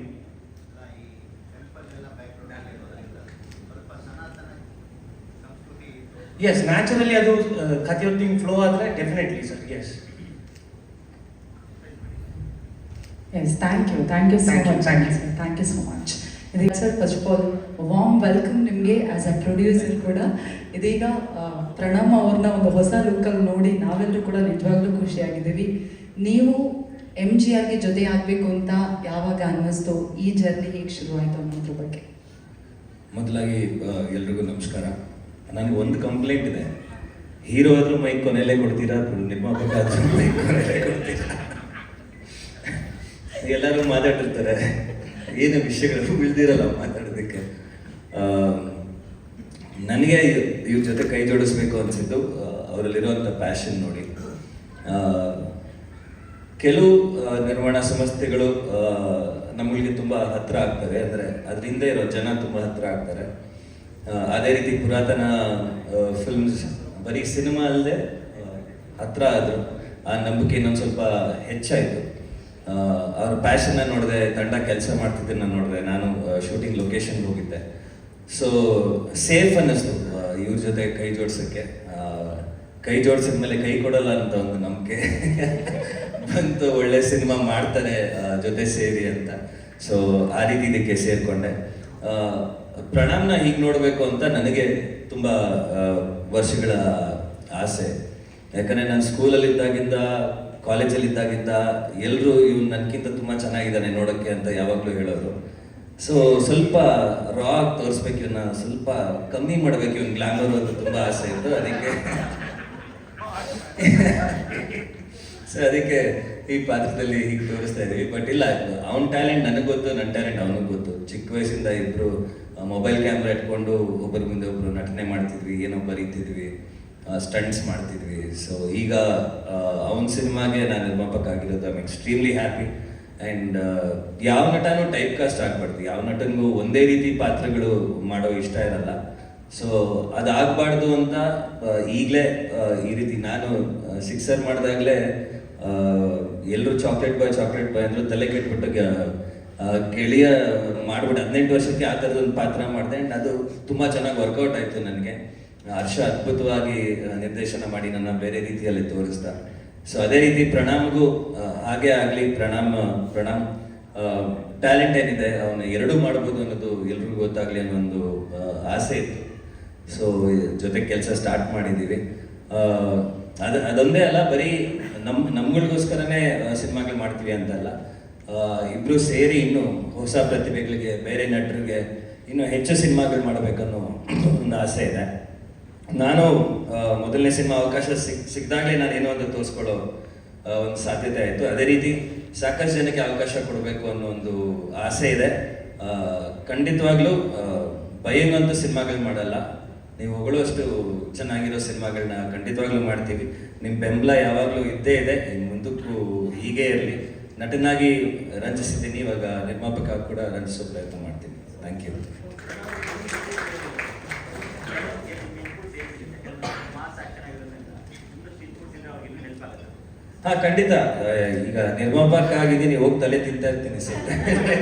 ಎಸ್, ನ್ಯಾಚುರಲಿ ಅದು ಕಥೆಯೊಟ್ಟಿಗೆ ಫ್ಲೋ ಆದರೆ definitely sir. Yes thank you so much. Thank you so much. ಇದೀಗ sir first of all warm welcome ನಿಮಗೆ ಆಸ್ ಅ ಪ್ರೊಡ್ಯೂಸರ್ ಕೂಡ. ಇದೀಗ ಪ್ರಣಮ್ ಅವ್ರನ್ನ ಒಂದು ಹೊಸ ಲುಕ್ಕಲ್ಲಿ ನೋಡಿ ನಾವೆಲ್ಲರೂ ಕೂಡ ನಿಜವಾಗ್ಲೂ ಖುಷಿಯಾಗಿದ್ದೀವಿ. ನೀವು MGRಗೆ ಜೊತೆ ಆಗಬೇಕು ಅಂತ ಯಾವಾಗ ಅನ್ನಿಸ್ತು? ಈ ಜರ್ನಿ ಹೇಗೆ ಶುರು ಆಯಿತು ಅನ್ನೋದ್ರ ಬಗ್ಗೆ. ಮೊದಲಾಗಿ ಎಲ್ರಿಗೂ ನಮಸ್ಕಾರ. ನನಗೆ ಒಂದು ಕಂಪ್ಲೇಂಟ್ ಇದೆ, ಹೀರೋ ಆದರೂ ಮೈಕ್ ಕೊನೆಯಲ್ಲೇ ಕೊಡ್ತೀರಾ, ನಿರ್ಮಾಪಕ ಆದರೂ ಮೈಕ್ ಕೊನೆಯಲ್ಲೇ ಕೊಡ್ತೀರಾ. ಎಲ್ಲರೂ ಮಾತಾಡಿರ್ತಾರೆ, ಏನು ವಿಷಯಗಳು ಉಳಿದಿರಲ್ಲ ಮಾತಾಡೋದಕ್ಕೆ. ನನಗೆ ಇವ್ರ ಜೊತೆ ಕೈ ಜೋಡಿಸ್ಬೇಕು ಅನಿಸಿದ್ದು ಅವರಲ್ಲಿರುವಂಥ ಪ್ಯಾಷನ್ ನೋಡಿ. ಕೆಲವು ನಿರ್ಮಾಣ ಸಂಸ್ಥೆಗಳು ನಮಗೆ ತುಂಬ ಹತ್ತಿರ ಆಗ್ತಾರೆ, ಅಂದರೆ ಅದರಿಂದ ಇರೋ ಜನ ತುಂಬ ಹತ್ತಿರ ಆಗ್ತಾರೆ. ಅದೇ ರೀತಿ ಪುರಾತನ ಫಿಲ್ಮ್ಸ್ ಬರೀ ಸಿನಿಮಾ ಅಲ್ಲದೆ ಹತ್ತಿರ ಆದರು, ಆ ನಂಬಿಕೆ ಇನ್ನೊಂದು ಸ್ವಲ್ಪ ಹೆಚ್ಚಾಯಿತು. ಅವ್ರ ಪ್ಯಾಷನ್ನ ನೋಡಿದೆ, ತಂಡ ಕೆಲಸ ಮಾಡ್ತಿದ್ದನ್ನು ನೋಡಿದೆ, ನಾನು ಶೂಟಿಂಗ್ ಲೊಕೇಶನ್ಗೆ ಹೋಗಿದ್ದೆ. ಸೊ ಸೇಫ್ ಅನ್ನಿಸ್ತು ಇವ್ರ ಜೊತೆ ಕೈ ಜೋಡ್ಸೋಕ್ಕೆ. ಕೈ ಜೋಡಿಸಿದ ಮೇಲೆ ಕೈ ಕೊಡಲ್ಲ ಅಂತ ಒಂದು ನಂಬಿಕೆ ಬಂತು. ಒಳ್ಳೆ ಸಿನಿಮಾ ಮಾಡ್ತಾರೆ ಜೊತೆ ಸೇರಿ ಅಂತ. ಸೊ ಆ ರೀತಿ ಇದಕ್ಕೆ ಸೇರಿಕೊಂಡೆ. ಪ್ರಣಮ್ನ ಹೀಗೆ ನೋಡಬೇಕು ಅಂತ ನನಗೆ ತುಂಬ ವರ್ಷಗಳ ಆಸೆ. ಯಾಕಂದರೆ ನಾನು ಸ್ಕೂಲಲ್ಲಿದ್ದಾಗಿಂದ, ಕಾಲೇಜಲ್ಲಿದ್ದಾಗಿಂದ ಎಲ್ಲರೂ ಇವ್ನು ನನಗಿಂತ ತುಂಬ ಚೆನ್ನಾಗಿದ್ದಾನೆ ನೋಡೋಕ್ಕೆ ಅಂತ ಯಾವಾಗಲೂ ಹೇಳೋರು. ಸೊ ಸ್ವಲ್ಪ ರಾ ಆಗಿ ತೋರಿಸ್ಬೇಕು, ಇವನ್ನ ಸ್ವಲ್ಪ ಕಮ್ಮಿ ಮಾಡಬೇಕು, ಇವನ್ ಗ್ಲಾಮರ್ ಅಂತ ತುಂಬ ಆಸೆ ಇತ್ತು. ಅದಕ್ಕೆ ಈ ಪಾತ್ರದಲ್ಲಿ ಹೀಗೆ ತೋರಿಸ್ತಾ ಇದ್ದೀವಿ. ಬಟ್ ಇಲ್ಲ, ಅವ್ನ ಟ್ಯಾಲೆಂಟ್ ನನಗೆ ಗೊತ್ತು, ನನ್ನ ಟ್ಯಾಲೆಂಟ್ ಅವನಿಗೆ ಗೊತ್ತು. ಚಿಕ್ಕ ವಯಸ್ಸಿಂದ ಇಬ್ಬರು ಮೊಬೈಲ್ ಕ್ಯಾಮ್ರಾ ಇಟ್ಕೊಂಡು ಒಬ್ಬರ ಮುಂದೆ ಒಬ್ಬರು ನಟನೆ ಮಾಡ್ತಿದ್ವಿ, ಏನೋ ಬರೀತಿದ್ವಿ, ಸ್ಟಂಟ್ಸ್ ಮಾಡ್ತಿದ್ವಿ. ಸೊ ಈಗ ಅವನ ಸಿನಿಮಾಗೆ ನಾನು ನಿರ್ಮಾಪಕ ಆಗಿರೋದು. I am extremely happy. And ಯಾವ ನಟನೂ ಟೈಪ್ ಕಾಸ್ಟ್ ಆಗಬಾರ್ದು, ಯಾವ ನಟನಿಗೂ ಒಂದೇ ರೀತಿ ಪಾತ್ರಗಳು ಮಾಡೋ ಇಷ್ಟ ಇರಲ್ಲ. ಸೊ ಅದಾಗಬಾರ್ದು ಅಂತ ಈಗಲೇ ಈ ರೀತಿ ನಾನು ಸಿಕ್ಸರ್ ಮಾಡಿದಾಗಲೇ ಎಲ್ಲರೂ ಚಾಕ್ಲೇಟ್ ಬಾಯ್ ಅಂದರು, ತಲೆ ಕೆಟ್ಬಿಟ್ಟು ಗೆಳೆಯ ಮಾಡ್ಬಿಟ್ಟು 18 ವರ್ಷಕ್ಕೆ ಆ ಥರದೊಂದು ಪಾತ್ರ ಮಾಡಿದೆ. ಆ್ಯಂಡ್ ಅದು ತುಂಬ ಚೆನ್ನಾಗಿ ವರ್ಕೌಟ್ ಆಯಿತು ನನಗೆ. ಹರ್ಷ ಅದ್ಭುತವಾಗಿ ನಿರ್ದೇಶನ ಮಾಡಿ ನನ್ನ ಬೇರೆ ರೀತಿಯಲ್ಲಿ ತೋರಿಸ್ದ. ಸೊ ಅದೇ ರೀತಿ ಪ್ರಣಾಮ್ಗೂ ಹಾಗೆ ಆಗಲಿ. ಪ್ರಣಾಮ್ ಟ್ಯಾಲೆಂಟ್ ಏನಿದೆ ಅವನು ಎರಡೂ ಮಾಡ್ಬೋದು ಅನ್ನೋದು ಎಲ್ರಿಗೂ ಗೊತ್ತಾಗಲಿ ಅನ್ನೋ ಒಂದು ಆಸೆ ಇತ್ತು. ಸೊ ಜೊತೆ ಕೆಲಸ ಸ್ಟಾರ್ಟ್ ಮಾಡಿದ್ದೀವಿ. ಅದೊಂದೇ ಅಲ್ಲ, ಬರೀ ನಮ್ಗಳಿಗೋಸ್ಕರನೇ ಸಿನಿಮಾಗಳು ಮಾಡ್ತೀವಿ ಅಂತಲ್ಲ, ಇಬ್ಬರು ಸೇರಿ ಇನ್ನೂ ಹೊಸ ಪ್ರತಿಭೆಗಳಿಗೆ, ಬೇರೆ ನಟರಿಗೆ ಇನ್ನೂ ಹೆಚ್ಚು ಸಿನಿಮಾಗಳು ಮಾಡಬೇಕನ್ನೋ ಒಂದು ಆಸೆ ಇದೆ. ನಾನು ಮೊದಲನೇ ಸಿನಿಮಾ ಅವಕಾಶ ಸಿಕ್ಕಿದಾಗಲೇ ನಾನು ಏನೋ ಅಂತ ತೋರಿಸ್ಕೊಳ್ಳೋ ಒಂದು ಸಾಧ್ಯತೆ ಆಯಿತು. ಅದೇ ರೀತಿ ಸಾಕಷ್ಟು ಜನಕ್ಕೆ ಅವಕಾಶ ಕೊಡಬೇಕು ಅನ್ನೋ ಒಂದು ಆಸೆ ಇದೆ. ಖಂಡಿತವಾಗ್ಲೂ ಭಯಂಗಂತೂ ಸಿನಿಮಾಗಳು ಮಾಡಲ್ಲ, ನೀವು ಹೊಗಳೋಷ್ಟು ಚೆನ್ನಾಗಿರೋ ಸಿನಿಮಾಗಳನ್ನ ಖಂಡಿತವಾಗ್ಲೂ ಮಾಡ್ತೀವಿ. ನಿಮ್ಮ ಬೆಂಬಲ ಯಾವಾಗಲೂ ಇದ್ದೇ ಇದೆ, ಇನ್ನು ಮುಂದಕ್ಕೂ ಹೀಗೆ ಇರಲಿ. ನಟನಾಗಿ ರಂಜಿಸಿದ್ದೀನಿ, ಇವಾಗ ನಿರ್ಮಾಪಕ ಕೂಡ ರಂಜಿಸೋ ಪ್ರಯತ್ನ ಮಾಡ್ತೀನಿ. Thank you. ಹಾಂ, ಖಂಡಿತ. ಈಗ ನಿರ್ಮಾಪಕ ಆಗಿದ್ದೀನಿ, ಹೋಗಿ ತಲೆ ತಿಂತಾ ಇರ್ತೀನಿ ಸರ್.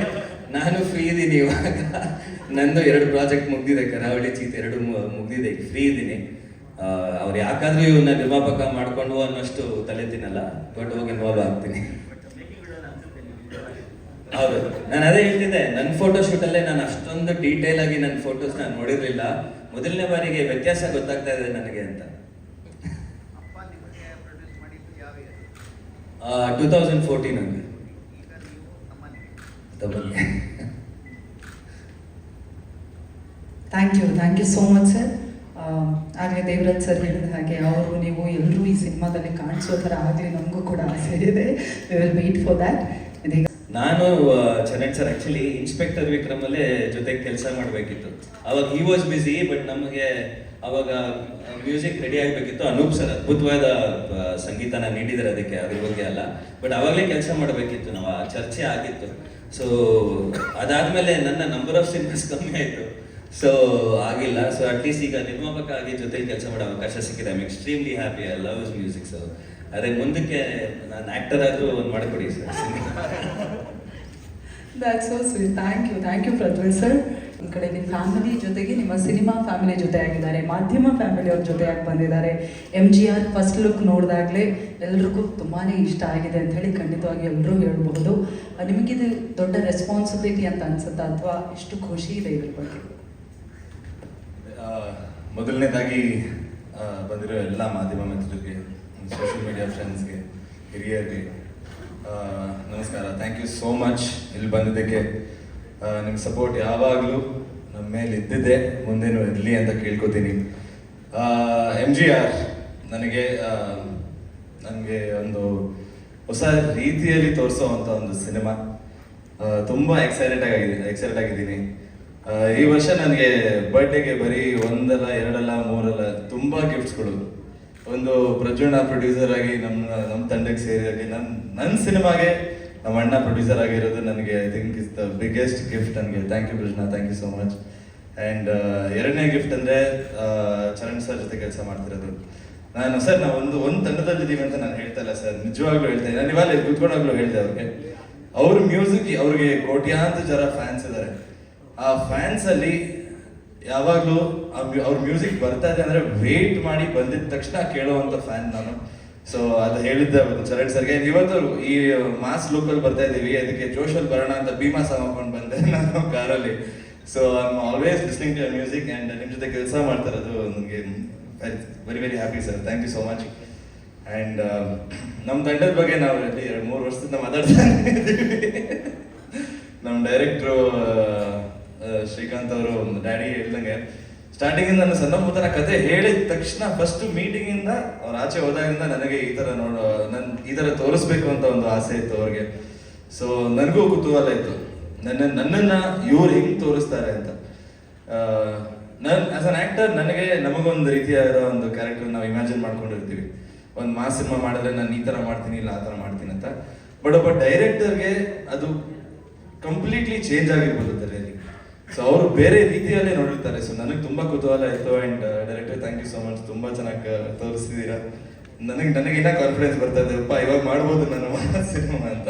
ನಾನು ಫ್ರೀ ಇದ್ದೀನಿ ಇವಾಗ. ನಂದು 2 ಪ್ರಾಜೆಕ್ಟ್ ಮುಗ್ದಿದೆ, ಕರಾವಳಿ ಚೀತ್ 2 ಮುಗ್ದಿದೆ, ಈಗ ಫ್ರೀ ಇದ್ದೀನಿ. ಅವ್ರು ಯಾಕಾದ್ರೂ ಇವನ್ನ ನಿರ್ಮಾಪಕ ಮಾಡ್ಕೊಂಡು ಅನ್ನೋಷ್ಟು ತಲೆ ತಿನ್ನಲ್ಲ, ಬಟ್ ಹೋಗಿ ಇನ್ವಾಲ್ವ್ ಆಗ್ತೀನಿ. ಹೌದು, ನಾನು ಅದೇ ಹೇಳ್ತಿದ್ದೆ, ನನ್ನ ಫೋಟೋ ಶೂಟಲ್ಲೇ ನಾನು ಅಷ್ಟೊಂದು ಡೀಟೇಲ್ ಆಗಿ ನನ್ನ ಫೋಟೋಸ್ ನಾನು ನೋಡಿರಲಿಲ್ಲ. ಮೊದಲನೇ ಬಾರಿಗೆ ವ್ಯತ್ಯಾಸ ಗೊತ್ತಾಗ್ತಾ ಇದೆ ನನಗೆ ಅಂತ. 2014 ಅಲ್ಲಿ thank you so much sir. ಆಗಲೇ ದೇವರಾಜ್ ಸರ್ ಹೇಳಿದ ಹಾಗೆ ಅವರು ನೀವು ಎಲ್ಲರೂ ಈ ಸಿನಿಮಾದಲ್ಲಿ ಕಾಣಿಸೋ ಥರ ಆಗಲಿ ನಮಗೂ ಕೂಡ ಆಸೆ ಇದೆ. We will wait for that. ಇದೀಗ ನಾನು ಚರಣ್ ಸರ್ ಆಕ್ಚುಲಿ ಇನ್ಸ್ಪೆಕ್ಟರ್ ವಿಕ್ರಮಲ್ಲೇ ಜೊತೆಗೆ ಕೆಲಸ ಮಾಡಬೇಕಿತ್ತು. ಅವಾಗ ಹಿ ವಾಸ್ ಬಿಸಿ, ಬಟ್ ನಮಗೆ ಅವಾಗ ಮ್ಯೂಸಿಕ್ ರೆಡಿ ಆಗಬೇಕಿತ್ತು. ಅನೂಪ್ ಸರ್ ಅದ್ಭುತವಾದ ಸಂಗೀತನ ನೀಡಿದ್ದಾರೆ ಅದಕ್ಕೆ, ಅದ್ರ ಬಗ್ಗೆ ಅಲ್ಲ, ಬಟ್ ಅವಾಗಲೇ ಕೆಲಸ ಮಾಡಬೇಕಿತ್ತು. ನಾವು ಆ ಚರ್ಚೆ ಆಗಿತ್ತು. ಸೊ ಅದಾದ್ಮೇಲೆ ನನ್ನ ನಂಬರ್ ಆಫ್ ಸಿನಿಮಾಸ್ ಕಮ್ಮಿ ಆಯಿತು, ಸೊ ಆಗಿಲ್ಲ. ಸೊ ಅಟ್ಲೀಸ್ಟ್ ಈಗ ನಿರ್ಮಾಪಕ ಆಗಿ ಜೊತೆಲಿ ಕೆಲಸ ಮಾಡೋ ಅವಕಾಶ ಸಿಕ್ಕಿದೆ. I am extremely happy. I love his music. So ಅದೇ ಮುಂದಕ್ಕೆ ನಾನು ಆ್ಯಕ್ಟರ್ ಆದರೂ ಒಂದು ಮಾಡಿಕೊಡಿ ಸರ್. That's so sweet. Thank you Prajwal sir. ಈ ಕಡೆ ನಿಮ್ಮ ಫ್ಯಾಮಿಲಿ ಜೊತೆಗೆ ನಿಮ್ಮ ಸಿನಿಮಾ ಫ್ಯಾಮಿಲಿ ಜೊತೆ ಆಗಿದ್ದಾರೆ, ಮಾಧ್ಯಮ ಫ್ಯಾಮಿಲಿಯವ್ರ ಜೊತೆಯಾಗಿ ಬಂದಿದ್ದಾರೆ. MGR ಫಸ್ಟ್ ಲುಕ್ ನೋಡಿದಾಗಲೇ ಎಲ್ರಿಗೂ ತುಂಬಾ ಇಷ್ಟ ಆಗಿದೆ ಅಂತ ಹೇಳಿ ಖಂಡಿತವಾಗಿ ಎಲ್ಲರೂ ಹೇಳ್ಬಹುದು. ನಿಮಗಿದು ದೊಡ್ಡ ರೆಸ್ಪಾನ್ಸಿಬಿಲಿಟಿ ಅಂತ ಅನ್ಸುತ್ತಾ ಅಥವಾ ಎಷ್ಟು ಖುಷಿ ಇದೆ ಇದ್ರ ಬಗ್ಗೆ? ಮೊದಲನೇದಾಗಿ ಬಂದಿರೋ ಎಲ್ಲ ಮಾಧ್ಯಮ ಮಿತ್ರರಿಗೆ, ಸೋಷಿಯಲ್ ಮೀಡಿಯಾ ಫ್ರೆಂಡ್ಸ್ಗೆ, ಹಿರಿಯರಿಗೆ ನಮಸ್ಕಾರ. ಥ್ಯಾಂಕ್ ಯು ಸೋ ಮಚ್ ಇಲ್ಲಿ ಬಂದಿದ್ದಕ್ಕೆ. ನಿಮ್ಮ ಸಪೋರ್ಟ್ ಯಾವಾಗಲೂ ನಮ್ಮ ಮೇಲೆ ಇದ್ದಿದೆ, ಮುಂದೇನು ಇರಲಿ ಅಂತ ಕೇಳ್ಕೊತೀನಿ. MGR ನನಗೆ ಒಂದು ಹೊಸ ರೀತಿಯಲ್ಲಿ ತೋರಿಸೋವಂಥ ಒಂದು ಸಿನಿಮಾ. ತುಂಬ ಎಕ್ಸೈಟೆಡ್ ಆಗಿದ್ದೀನಿ. ಈ ವರ್ಷ ನನಗೆ ಬರ್ಡೇಗೆ ಬರೀ 1 ಅಲ್ಲ 2 ಅಲ್ಲ 3 ಅಲ್ಲ ತುಂಬ ಗಿಫ್ಟ್ಸ್ಗಳು. ಒಂದು ಪ್ರಜ್ವಲ್ ಪ್ರೊಡ್ಯೂಸರ್ ಆಗಿ ನಮ್ಮ ತಂಡಕ್ಕೆ ಸೇರಿದಾಗೆ ನನ್ನ ಸಿನಿಮಾಗೆ ನಮ್ಮ ಅಣ್ಣ ಪ್ರೊಡ್ಯೂಸರ್ ಆಗಿರೋದು ನನಗೆ I think is the biggest gift ನನಗೆ. Thank you Krishna, thank you so much. And ಎರಡನೇ ಗಿಫ್ಟ್ ಅಂದರೆ ಚರಣ್ ಸರ್ ಜೊತೆ ಕೆಲಸ ಮಾಡ್ತಿರೋದು. ನಾವು ಒಂದು ತಂಡದಲ್ಲಿದ್ದೀವಿ ಅಂತ ನಾನು ಹೇಳ್ತಾ ಇಲ್ಲ ಸರ್, ನಿಜವಾಗ್ಲೂ ಹೇಳ್ತಾ ಇದ್ದೀನಿ. ನಾನು ಇವಾಗ ಕೂತ್ಕೊಂಡಾಗ್ಲೂ ಹೇಳಿದೆ ಅವ್ರಿಗೆ, ಅವ್ರ ಮ್ಯೂಸಿಕ್ ಅವ್ರಿಗೆ ಕೋಟ್ಯಾಂತರ ಜನ ಫ್ಯಾನ್ಸ್ ಇದ್ದಾರೆ. ಆ ಫ್ಯಾನ್ಸಲ್ಲಿ ಯಾವಾಗಲೂ ಅವ್ರ ಮ್ಯೂಸಿಕ್ ಬರ್ತಾ ಇದೆ ಅಂದರೆ ವೇಟ್ ಮಾಡಿ ಬಂದಿದ್ದ ತಕ್ಷಣ ಕೇಳೋವಂಥ ಫ್ಯಾನ್ ನಾನು. ಸೊ ಅದು ಹೇಳಿದ್ದೆ ಚರಣ್ ಸರ್ಗೆ, ಇವತ್ತು ಈ ಮಾಸ್ ಲುಕ್ಕಲ್ಲಿ ಬರ್ತಾ ಇದ್ದೀವಿ, ಅದಕ್ಕೆ ಜೋಶಲ್ಲಿ ಬರೋಣ ಅಂತ ಭೀಮಾ ಸಾಂಗ್ ಹಾಕೊಂಡು ಬಂದೆ ನಾನು ಕಾರಲ್ಲಿ. So I am always listening to your music and ನಿಮ್ಮ ಜೊತೆ ಕೆಲಸ ಮಾಡ್ತಾ ಇರೋದು ನನಗೆ very very happy sir. Thank you so much. And ನಮ್ಮ ತಂಡದ ಬಗ್ಗೆ ನಾವು 2-3 ವರ್ಷದಿಂದ ಮಾತಾಡ್ತಾ ಇದ್ದೀವಿ. ನಮ್ಮ ಡೈರೆಕ್ಟ್ರು ಶ್ರೀಕಾಂತ್ ಅವರು ಡ್ಯಾಡಿ ಹೇಳ್ದಂಗೆ ಸ್ಟಾರ್ಟಿಂಗಿಂದ ನನ್ನ ಸಣ್ಣ ಮುತ್ತನ ಕತೆ ಹೇಳಿದ ತಕ್ಷಣ ಫಸ್ಟ್ ಮೀಟಿಂಗಿಂದ ಅವ್ರು ಆಚೆ ಹೋದಾಗಿಂದ ನನಗೆ ಈ ಥರ ತೋರಿಸ್ಬೇಕು ಅಂತ ಒಂದು ಆಸೆ ಇತ್ತು ಅವ್ರಿಗೆ. ಸೊ ನನಗೂ ಕುತೂಹಲ ಇತ್ತು, ನನ್ನನ್ನು ಇವ್ರು ಹೆಂಗೆ ತೋರಿಸ್ತಾರೆ ಅಂತ. ಆಸ್ ಅನ್ ಆ್ಯಕ್ಟರ್ ನಮಗೊಂದು ರೀತಿಯಾದ ಒಂದು ಕ್ಯಾರೆಕ್ಟರ್ ನಾವು ಇಮ್ಯಾಜಿನ್ ಮಾಡ್ಕೊಂಡಿರ್ತೀವಿ. ಒಂದು ಮಾಸ್ ಸಿನಿಮಾ ಮಾಡಿದ್ರೆ ನಾನು ಈ ಥರ ಮಾಡ್ತೀನಿ, ಇಲ್ಲ ಆ ಥರ ಮಾಡ್ತೀನಿ ಅಂತ. ಬಟ್ ಒಬ್ಬ ಡೈರೆಕ್ಟರ್ಗೆ ಅದು ಕಂಪ್ಲೀಟ್ಲಿ ಚೇಂಜ್ ಆಗಿರ್ಬೋದು ತಲೆಯಲ್ಲಿ. ಸೊ ಅವರು ಬೇರೆ ರೀತಿಯಲ್ಲೇ ನೋಡಿರ್ತಾರೆ. ಸೊ ನನಗೆ ತುಂಬ ಕುತೂಹಲ ಆಯಿತು. And director thank you so much, ತುಂಬ ಚೆನ್ನಾಗಿ ತೋರಿಸ್ತಿದ್ದೀರಾ. ನನಗಿನ್ನ ಕಾನ್ಫಿಡೆನ್ಸ್ ಬರ್ತಾ ಇದೆ, ಅಪ್ಪ ಇವಾಗ ಮಾಡ್ಬೋದು ನಾನು ಸಿನಿಮಾ ಅಂತ.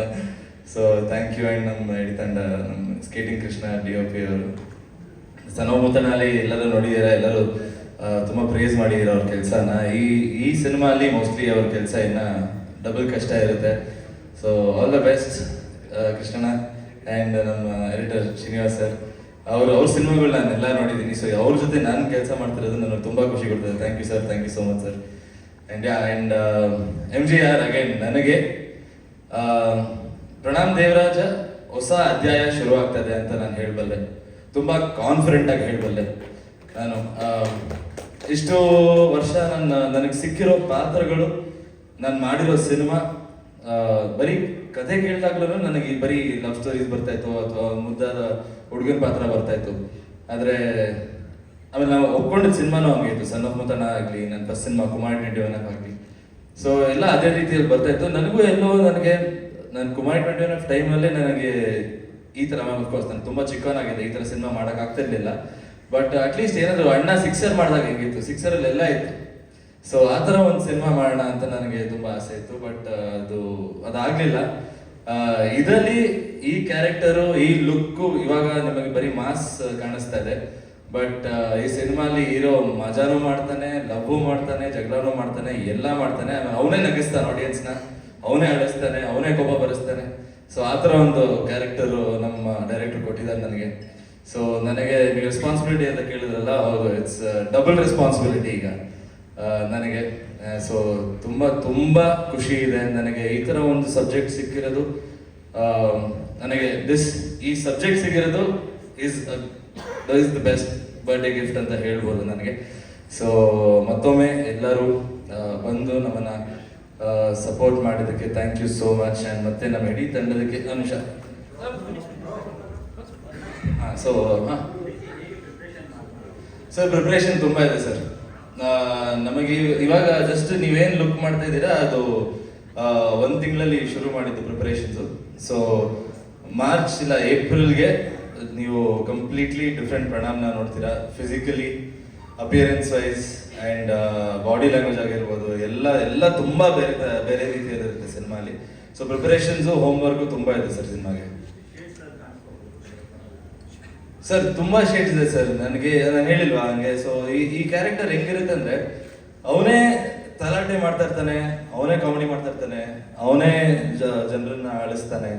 So thank you. ಆ್ಯಂಡ್ ನಮ್ಮ ಇಡೀ ತಂಡ, ನಮ್ಮ ಸ್ಕೇಟಿಂಗ್ ಕೃಷ್ಣ, DOP ಅವರು, ಸನೋಮುತನಲ್ಲಿ ಎಲ್ಲರೂ ನೋಡಿದ್ದೀರಾ, ಎಲ್ಲರೂ ತುಂಬ ಪ್ರೇಸ್ ಮಾಡಿದ್ದೀರ ಅವ್ರ ಕೆಲಸನ. ಈ ಸಿನಿಮಾ ಅಲ್ಲಿ ಮೋಸ್ಟ್ಲಿ ಅವ್ರ ಕೆಲಸ ಇನ್ನು ಡಬಲ್ ಕಷ್ಟ ಇರುತ್ತೆ. ಸೊ ಆಲ್ ದ ಬೆಸ್ಟ್ ಕೃಷ್ಣಣ್ಣ. ಆ್ಯಂಡ್ ನಮ್ಮ ಎಡಿಟರ್ ಶ್ರೀನಿವಾಸ್ ಸರ್, ಅವ್ರ ಸಿನಿಮಾಗಳು ನಾನೆಲ್ಲ ನೋಡಿದ್ದೀನಿ. ಸೊ ಅವ್ರ ಜೊತೆ ನಾನು ಕೆಲಸ ಮಾಡ್ತಿರೋದು ನನಗೆ ತುಂಬ ಖುಷಿ ಕೊಡ್ತದೆ. Thank you sir, thank you so much sir. And MGR again ನನಗೆ ಪ್ರಣಾಮ್ ದೇವರಾಜ ಹೊಸ ಅಧ್ಯಾಯ ಶುರುವಾಗ್ತದೆ ಅಂತ ನಾನು ಹೇಳಬಲ್ಲೆ, ತುಂಬ ಕಾನ್ಫಿಡೆಂಟಾಗಿ ಹೇಳಬಲ್ಲೆ. ನಾನು ಇಷ್ಟು ವರ್ಷ ನನಗೆ ಸಿಕ್ಕಿರೋ ಪಾತ್ರಗಳು, ನಾನು ಮಾಡಿರೋ ಸಿನಿಮಾ, ಬರೀ ಕಥೆ ಕೇಳಿದಾಗ್ಲೂ ನನಗೆ ಬರೀ ಲವ್ ಸ್ಟೋರೀಸ್ ಬರ್ತಾಯಿತ್ತು ಅಥವಾ ಮುದ್ದಾದ ಹುಡುಗನ ಪಾತ್ರ ಬರ್ತಾಯಿತ್ತು. ಆದರೆ ಆಮೇಲೆ ನಾವು ಒಪ್ಕೊಂಡಿದ್ದ ಸಿನಿಮಾನೂ ಹಂಗಿತ್ತು, ಸನ್ ಆಫ್ ಮುತ್ತಣ್ಣ ಆಗಲಿ, ನನ್ನ ಫಸ್ಟ್ ಸಿನಿಮಾ ಕುಮಾರ್ 21 ಆಗಲಿ. ಸೊ ಎಲ್ಲ ಅದೇ ರೀತಿಯಲ್ಲಿ ಬರ್ತಾಯಿತ್ತು. ನನಗೂ ಎಲ್ಲೋ ನಾನು ಕುಮಾರ್ 21 ಟೈಮಲ್ಲೇ ನನಗೆ ಈ ಥರ, ಅಫ್ಕೋರ್ಸ್ ನಾನು ತುಂಬ ಚಿಕ್ಕವನಾಗಿದೆ, ಈ ಥರ ಸಿನಿಮಾ ಮಾಡೋಕ್ಕಾಗ್ತಿರ್ಲಿಲ್ಲ. ಬಟ್ ಅಟ್ಲೀಸ್ಟ್ ಏನಾದರೂ ಅಣ್ಣ ಸಿಕ್ಸರ್ ಮಾಡಿದಾಗ ಹೆಂಗಿತ್ತು, ಸಿಕ್ಸರಲ್ಲಿ ಎಲ್ಲ ಇತ್ತು. ಸೊ ಆ ಥರ ಒಂದು ಸಿನಿಮಾ ಮಾಡೋಣ ಅಂತ ನನಗೆ ತುಂಬ ಆಸೆ ಇತ್ತು. ಬಟ್ ಅದಾಗಲಿಲ್ಲ. ಇದರಲ್ಲಿ ಈ ಕ್ಯಾರೆಕ್ಟರು, ಈ ಲುಕ್ಕು ಇವಾಗ ನಿಮಗೆ ಬರೀ ಮಾಸ್ ಕಾಣಿಸ್ತಾ ಇದೆ. ಬಟ್ ಈ ಸಿನಿಮಾಲಿ ಹೀರೋ ಮಜಾನೂ ಮಾಡ್ತಾನೆ, ಲವ್ವು ಮಾಡ್ತಾನೆ, ಜಗಳನೂ ಮಾಡ್ತಾನೆ, ಎಲ್ಲ ಮಾಡ್ತಾನೆ. ಆಮೇಲೆ ಅವನೇ ನಗಿಸ್ತಾನೆ ಆಡಿಯನ್ಸ್ನ, ಅವನೇ ಅಳಿಸ್ತಾನೆ, ಅವನೇ ಕೋಪ ಬರೆಸ್ತಾನೆ. ಸೊ ಆ ಥರ ಒಂದು ಕ್ಯಾರೆಕ್ಟರು ನಮ್ಮ ಡೈರೆಕ್ಟರ್ ಕೊಟ್ಟಿದ್ದಾರೆ ನನಗೆ. ಸೊ ನನಗೆ ನೀವು ರೆಸ್ಪಾನ್ಸಿಬಿಲಿಟಿ ಅಂತ ಕೇಳಿದ್ರಲ್ಲ, ಹೌದು, ಇಟ್ಸ್ ಡಬಲ್ ರೆಸ್ಪಾನ್ಸಿಬಿಲಿಟಿ ಈಗ ನನಗೆ. ಸೊ ತುಂಬ ಖುಷಿ ಇದೆ ನನಗೆ ಈ ಥರ ಒಂದು ಸಬ್ಜೆಕ್ಟ್ ಸಿಕ್ಕಿರೋದು. ನನಗೆ ಈ ಸಬ್ಜೆಕ್ಟ್ ಸಿಕ್ಕಿರೋದು is the best birthday gift ಅಂತ ಹೇಳ್ಬೋದು ನನಗೆ. ಸೊ ಮತ್ತೊಮ್ಮೆ ಎಲ್ಲರೂ ಬಂದು ನಮ್ಮನ್ನ ಸಪೋರ್ಟ್ ಮಾಡಿದ್ದಕ್ಕೆ thank you so much. And ಮತ್ತೆ ನಮ್ಮ ಇಡೀ ತಂಡದಕ್ಕೆ ಅನುಷ. ಸೊ ಸರ್ ಪ್ರಿಪ್ರೇಷನ್ ತುಂಬ ಇದೆ ಸರ್. ನಮಗೆ ಇವಾಗ ಜಸ್ಟ್ ನೀವೇನು ಲುಕ್ ಮಾಡ್ತಾ ಇದ್ದೀರಾ ಅದು 1 ತಿಂಗಳಲ್ಲಿ ಶುರು ಮಾಡಿದ್ದು ಪ್ರಿಪರೇಷನ್ಸು. ಸೊ ಮಾರ್ಚ್ ಇಲ್ಲ ಏಪ್ರಿಲ್ಗೆ ನೀವು ಕಂಪ್ಲೀಟ್ಲಿ ಡಿಫ್ರೆಂಟ್ ಪ್ರಣಾಮ್ನ ನೋಡ್ತೀರಾ. Physically, appearance wise and body language ಆಗಿರ್ಬೋದು, ಎಲ್ಲ ತುಂಬ ಬೇರೆ ರೀತಿಯಲ್ಲಿರುತ್ತೆ ಸಿನಿಮಾಲಿ. ಸೊ ಪ್ರಿಪರೇಷನ್ಸು ಹೋಮ್ವರ್ಕು ತುಂಬ ಇದೆ ಸರ್ ಸಿನಿಮಾಗೆ. ಸರ್ ತುಂಬ ಶೇಡ್ಸ್ ಇದೆ ಸರ್. ನಾನು ಹೇಳಿಲ್ವಾ ಹಂಗೆ. ಸೊ ಈ ಕ್ಯಾರೆಕ್ಟರ್ ಹೆಂಗಿರುತ್ತೆ ಅಂದರೆ, ಅವನೇ ತಲಾಟೆ ಮಾಡ್ತಾ ಇರ್ತಾನೆ, ಅವನೇ ಕಾಮಿಡಿ ಮಾಡ್ತಾ ಇರ್ತಾನೆ, ಅವನೇ ಜನರನ್ನ ಅಳಿಸ್ತಾನೆ.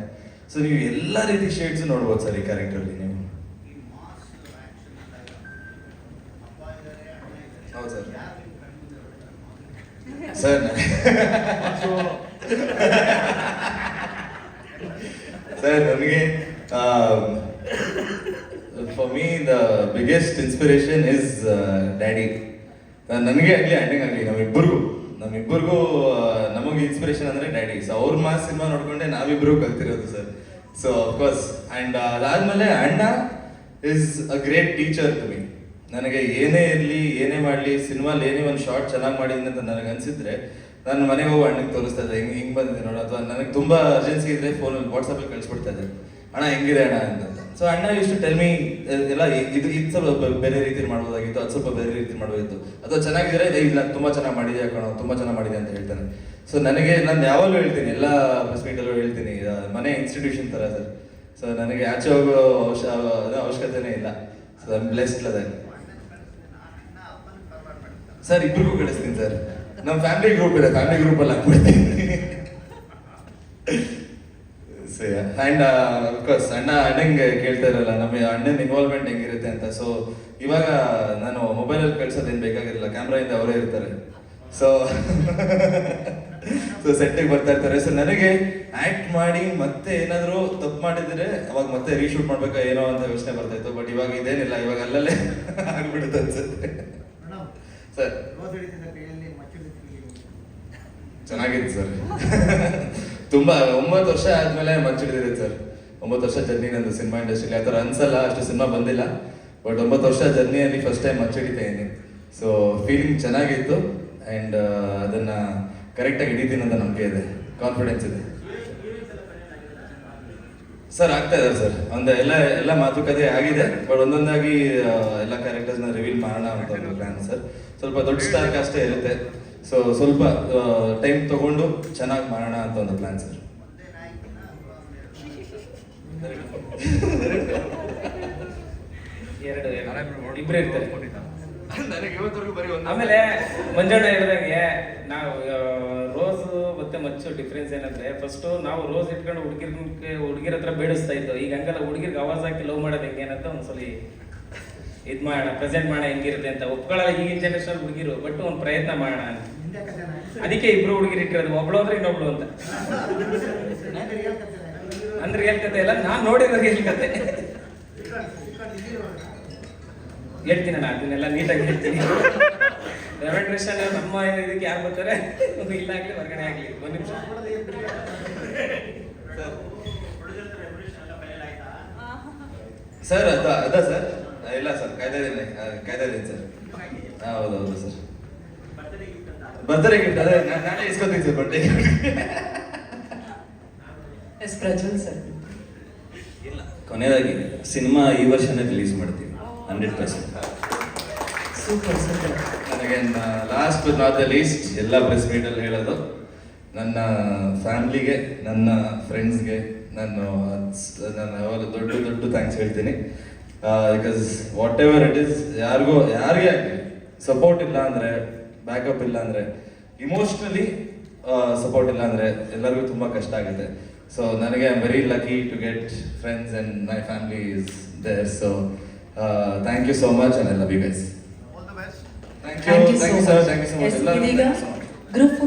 ಸೊ ನೀವು ಎಲ್ಲ ರೀತಿ ಶೇಡ್ಸ್ ನೋಡ್ಬೋದು ಸರ್ ಈ ಕ್ಯಾರೆಕ್ಟರ್ಲಿ ನೀವು. ಹೌದು ಸರ್. ಸರ್ ಸರ್ ನನಗೆ for me the biggest inspiration is daddy. ನನಗೆ ಆಗಲಿ ಅಣ್ಣಂಗೆ ಆಗಲಿ ನಮ್ಮಿಬ್ಬರಿಗೂ ನಮಗೆ ಇನ್ಸ್ಪಿರೇಷನ್ ಅಂದರೆ ಡ್ಯಾಡಿ. ಸೊ ಅವ್ರ ಮಾಸ್ ಸಿನಿಮಾ ನೋಡ್ಕೊಂಡೆ ನಾವಿಬ್ಬರು ಕಲ್ತಿರೋದು ಸರ್. So of course. ಆ್ಯಂಡ್ ಅದಾದಮೇಲೆ ಅಣ್ಣ is a great teacher to me. ನನಗೆ ಏನೇ ಇರಲಿ, ಏನೇ ಮಾಡಲಿ, ಸಿನಿಮಾಲಿ ಏನೇ ಒಂದು ಶಾರ್ಟ್ ಚೆನ್ನಾಗಿ ಮಾಡಿದ್ದೀನಿ ಅಂತ ನನಗೆ ಅನಿಸಿದ್ರೆ ನಾನು ಮನೆಗೆ ಹೋಗಿ ಅಣ್ಣಗೆ ತೋರಿಸ್ತಾ ಇದ್ದೆ, ಹಿಂಗೆ ಬಂದಿದೆ ನೋಡು. ಅಥವಾ ನನಗೆ ತುಂಬ ಅರ್ಜೆನ್ಸಿ ಇದ್ದರೆ ಫೋನಲ್ಲಿ ವಾಟ್ಸಪ್ಪಲ್ಲಿ ಕಳಿಸ್ಬಿಡ್ತಾ ಇದ್ದೆ, ಅಣ್ಣ ಹೆಂಗಿದೆ ಅಣ್ಣ ಅಂತ. ಸೊ ಅಣ್ಣ ಯೂಸ್ ಟು ಟೆಲ್ ಮೀ ಎಲ್ಲ ಇದು ಸ್ವಲ್ಪ ಬೇರೆ ರೀತಿ ಮಾಡ್ಬೋದಾಗಿತ್ತು, ಅದು ಸ್ವಲ್ಪ ಬೇರೆ ರೀತಿ ಮಾಡ್ಬೋದಿತ್ತು, ಅಥವಾ ಚೆನ್ನಾಗಿದ್ರೆ ಇಲ್ಲ ತುಂಬ ಚೆನ್ನಾಗಿ ಮಾಡಿದೆ ಕಣೋ, ತುಂಬ ಚೆನ್ನಾಗಿ ಮಾಡಿದೆ ಅಂತ ಹೇಳ್ತಾನೆ. ಸೊ ನನಗೆ ನಾನು ಯಾವಾಗಲೂ ಹೇಳ್ತೀನಿ, ಎಲ್ಲ ಪ್ರೆಸ್ ಮೀಟಲ್ಲೂ ಹೇಳ್ತೀನಿ, ಮನೆ ಇನ್ಸ್ಟಿಟ್ಯೂಷನ್ ಥರ ಸರ್. ಸೊ ನನಗೆ ಆಚೆ ಹೋಗೋ ಅವಶ್ಯಕತೆನೇ ಇಲ್ಲ. ಸೊ ಐ ಆಮ್ ಬ್ಲೆಸ್ಡ್ ಅದ ಸರ್. ಇಬ್ರಿಗೂ ಕಳಿಸ್ತೀನಿ ಸರ್. ನಮ್ಮ ಫ್ಯಾಮಿಲಿ ಗ್ರೂಪ್ ಇದೆ, ಫ್ಯಾಮಿಲಿ ಗ್ರೂಪಲ್ಲಿ ಹಾಕ್ಬಿಡ್ತೀನಿ. ಆ್ಯಂಡ್ ಅಫ್ಕೋರ್ಸ್ ಅಣ್ಣಂಗೆ ಕೇಳ್ತಾ ಇರಲ್ಲ ನಮ್ಮ ಅಣ್ಣನ ಇನ್ವಾಲ್ವ್ಮೆಂಟ್ ಹೆಂಗಿರುತ್ತೆ ಅಂತ. ಸೊ ಇವಾಗ ನಾನು ಮೊಬೈಲಲ್ಲಿ ಕಳ್ಸೋದೇನು ಬೇಕಾಗಿರಲ್ಲ, ಕ್ಯಾಮ್ರಾಯಿಂದ ಅವರೇ ಇರ್ತಾರೆ. ಸೊ ಸೆಟ್ಟಿಗೆ ಬರ್ತಾ ಇರ್ತಾರೆ. ಸೊ ನನಗೆ ಆ್ಯಕ್ಟ್ ಮಾಡಿ ಮತ್ತೆ ಏನಾದರೂ ತಪ್ಪು ಮಾಡಿದರೆ ಅವಾಗ ಮತ್ತೆ ರೀಶೂಟ್ ಮಾಡ್ಬೇಕಾ ಏನೋ ಅಂತ ಯೋಚನೆ ಬರ್ತಾ ಇತ್ತು. ಬಟ್ ಇವಾಗ ಇದೇನಿಲ್ಲ, ಇವಾಗ ಅಲ್ಲಲ್ಲೇ ಆಗ್ಬಿಡುತ್ತೆ ಅನ್ಸುತ್ತೆ ಸರ್. ಚೆನ್ನಾಗಿತ್ತು ಸರ್. ತುಂಬ 9 ವರ್ಷ ಆದಮೇಲೆ ಮಚ್ಚಿಡಿದಿದೆ ಸರ್. 9 ವರ್ಷ ಜರ್ನಿ ನಂದು ಸಿನಿಮಾ ಇಂಡಸ್ಟ್ರಿಲಿ. ಆ ಥರ ಅನ್ಸಲ್ಲ, ಅಷ್ಟು ಸಿನಿಮಾ ಬಂದಿಲ್ಲ. ಬಟ್ 9 ವರ್ಷ ಜರ್ನಿಯಲ್ಲಿ ಫಸ್ಟ್ ಟೈಮ್ ಮಚ್ಚಿಡಿತಾ ಇದ್ದೀನಿ. ಸೊ ಫೀಲಿಂಗ್ ಚೆನ್ನಾಗಿತ್ತು. ಆ್ಯಂಡ್ ಅದನ್ನು ಕರೆಕ್ಟಾಗಿ ಹಿಡಿತೀನಿ ಅಂತ ನಂಬಿಕೆ ಇದೆ, ಕಾನ್ಫಿಡೆನ್ಸ್ ಇದೆ ಸರ್. ಆಗ್ತಾ ಇದ್ದಾರೆ ಸರ್. ಎಲ್ಲ ಮಾತುಕತೆ ಆಗಿದೆ. ಬಟ್ ಒಂದೊಂದಾಗಿ ಎಲ್ಲ ಕ್ಯಾರೆಕ್ಟರ್ಸ್ನ ರಿವೀಲ್ ಮಾಡೋಣ ಅಂತ ಒಂದು ಪ್ಲ್ಯಾನ್ ಸರ್. ಸ್ವಲ್ಪ ದೊಡ್ಡ ಸ್ಟಾರ್ ಕಾಸ್ಟೇ ಇರುತ್ತೆ. ಸೊ ಸ್ವಲ್ಪ ಟೈಮ್ ತಗೊಂಡು ಚೆನ್ನಾಗಿ ಮಾಡೋಣ ಅಂತ ಒಂದು ಪ್ಲಾನ್ ಸರ್. ಇಬ್ಬರು ಇರ್ತಾರೆ. ಆಮೇಲೆ ಮಂಜಣ್ಣ ಹೇಳಿದಂಗೆ ನಾವು ರೋಸ್ ಮತ್ತೆ ಮಚ್ಚು ಡಿಫ್ರೆನ್ಸ್ ಏನಂದ್ರೆ, ಫಸ್ಟ್ ನಾವು ರೋಸ್ ಇಟ್ಕೊಂಡು ಹುಡುಗಿರ ಹತ್ರ ಬೇಡಿಸ್ತಾ ಇದ್ದೋ. ಈಗ ಹಂಗಲ್ಲ, ಹುಡುಗಿರ್ಗೆ ಆವಾಜ್ ಹಾಕಿ ಲವ್ ಮಾಡೋದು ಹೆಂಗೆ ಏನಂತ ಒಂದ್ಸಲ ಇದು ಮಾಡೋಣ, ಪ್ರೆಸೆಂಟ್ ಮಾಡೋಣ ಹೆಂಗಿರುತ್ತೆ ಅಂತ. ಒಪ್ಕೊಳ್ಳಲ್ಲ ಈಗಿನ ಜನರೇಷನ್ ಹುಡುಗಿರು, ಬಟ್ ಒಂದು ಪ್ರಯತ್ನ ಮಾಡೋಣ ಅಂತ. ಅದಕ್ಕೆ ಇಬ್ರು ಹುಡುಗಿರು ಇಟ್ಟಿರೋದು, ಒಬ್ಳು ಅಂದ್ರೆ ಇನ್ನೊಬ್ಳು ಅಂತ. ಅಂದ್ರೆ ರಿಯಲ್ ಕತೆ ಇಲ್ಲ, ನಾನು ನೋಡಿರೋ ರಿಯಲ್ ಕತೆ ಹೇಳ್ತೀನಿ ನಾನು. ಅದನ್ನೆಲ್ಲ ನೀಟಾಗಿ ಹೇಳ್ತೀನಿ. ರೆವೆಂಟ್ರೇಷನ್ ನಮ್ಮ ಇದಕ್ಕೆ ಯಾರು ಬರ್ತಾರೆ, ಇಲ್ಲ ಆಗ್ಲಿ ಹೊರಗಡೆ ಆಗ್ಲಿ. ಒಂದು ನಿಮಿಷ ಸರ್. ಅದ ಸರ್. ಇಲ್ಲ ಸರ್, ಕಾಯ್ತಾ ಇದ್ದೀನಿ ಸರ್. ಹೌದೌದು ಸರ್. ಬರ್ತಾರೆ ಗಿಫ್ಟ್ ಅದೇ ನಾನೇ ಇಸ್ಕೊತೀನಿ sir birthday yes Prajwal sir. ಇಲ್ಲ, ಕೊನೆಯದಾಗಿ ಸಿನಿಮಾ ಈ ವರ್ಷನೇ ರಿಲೀಸ್ ಮಾಡ್ತೀವಿ 100%. Super super. ನನಗೆ last but not the least ಎಲ್ಲ ಪ್ರೆಸ್ ಮೀಟಲ್ಲಿ ಹೇಳೋದು, ನನ್ನ ಫ್ಯಾಮ್ಲಿಗೆ, ನನ್ನ ಫ್ರೆಂಡ್ಸ್ಗೆ ನಾನು ಯಾವಾಗ ದೊಡ್ಡ ಥ್ಯಾಂಕ್ಸ್ ಹೇಳ್ತೀನಿ. Because what ever it is, ಯಾರಿಗೆ ಆಗಲಿ ಸಪೋರ್ಟ್ ಇಲ್ಲ ಅಂದರೆ, ಬ್ಯಾಕಪ್ ಇಲ್ಲ ಅಂದರೆ, ಇಮೋಷ್ನಲಿ ಸಪೋರ್ಟ್ ಇಲ್ಲ ಅಂದರೆ ಎಲ್ಲರಿಗೂ ತುಂಬ ಕಷ್ಟ ಆಗುತ್ತೆ. ಸೊ ನನಗೆ I am very lucky to get friends and my family is there. So thank you so much and I love you guys. Thank you sir, thank you so much. ಇದೀಗ ಗ್ರೂಪ್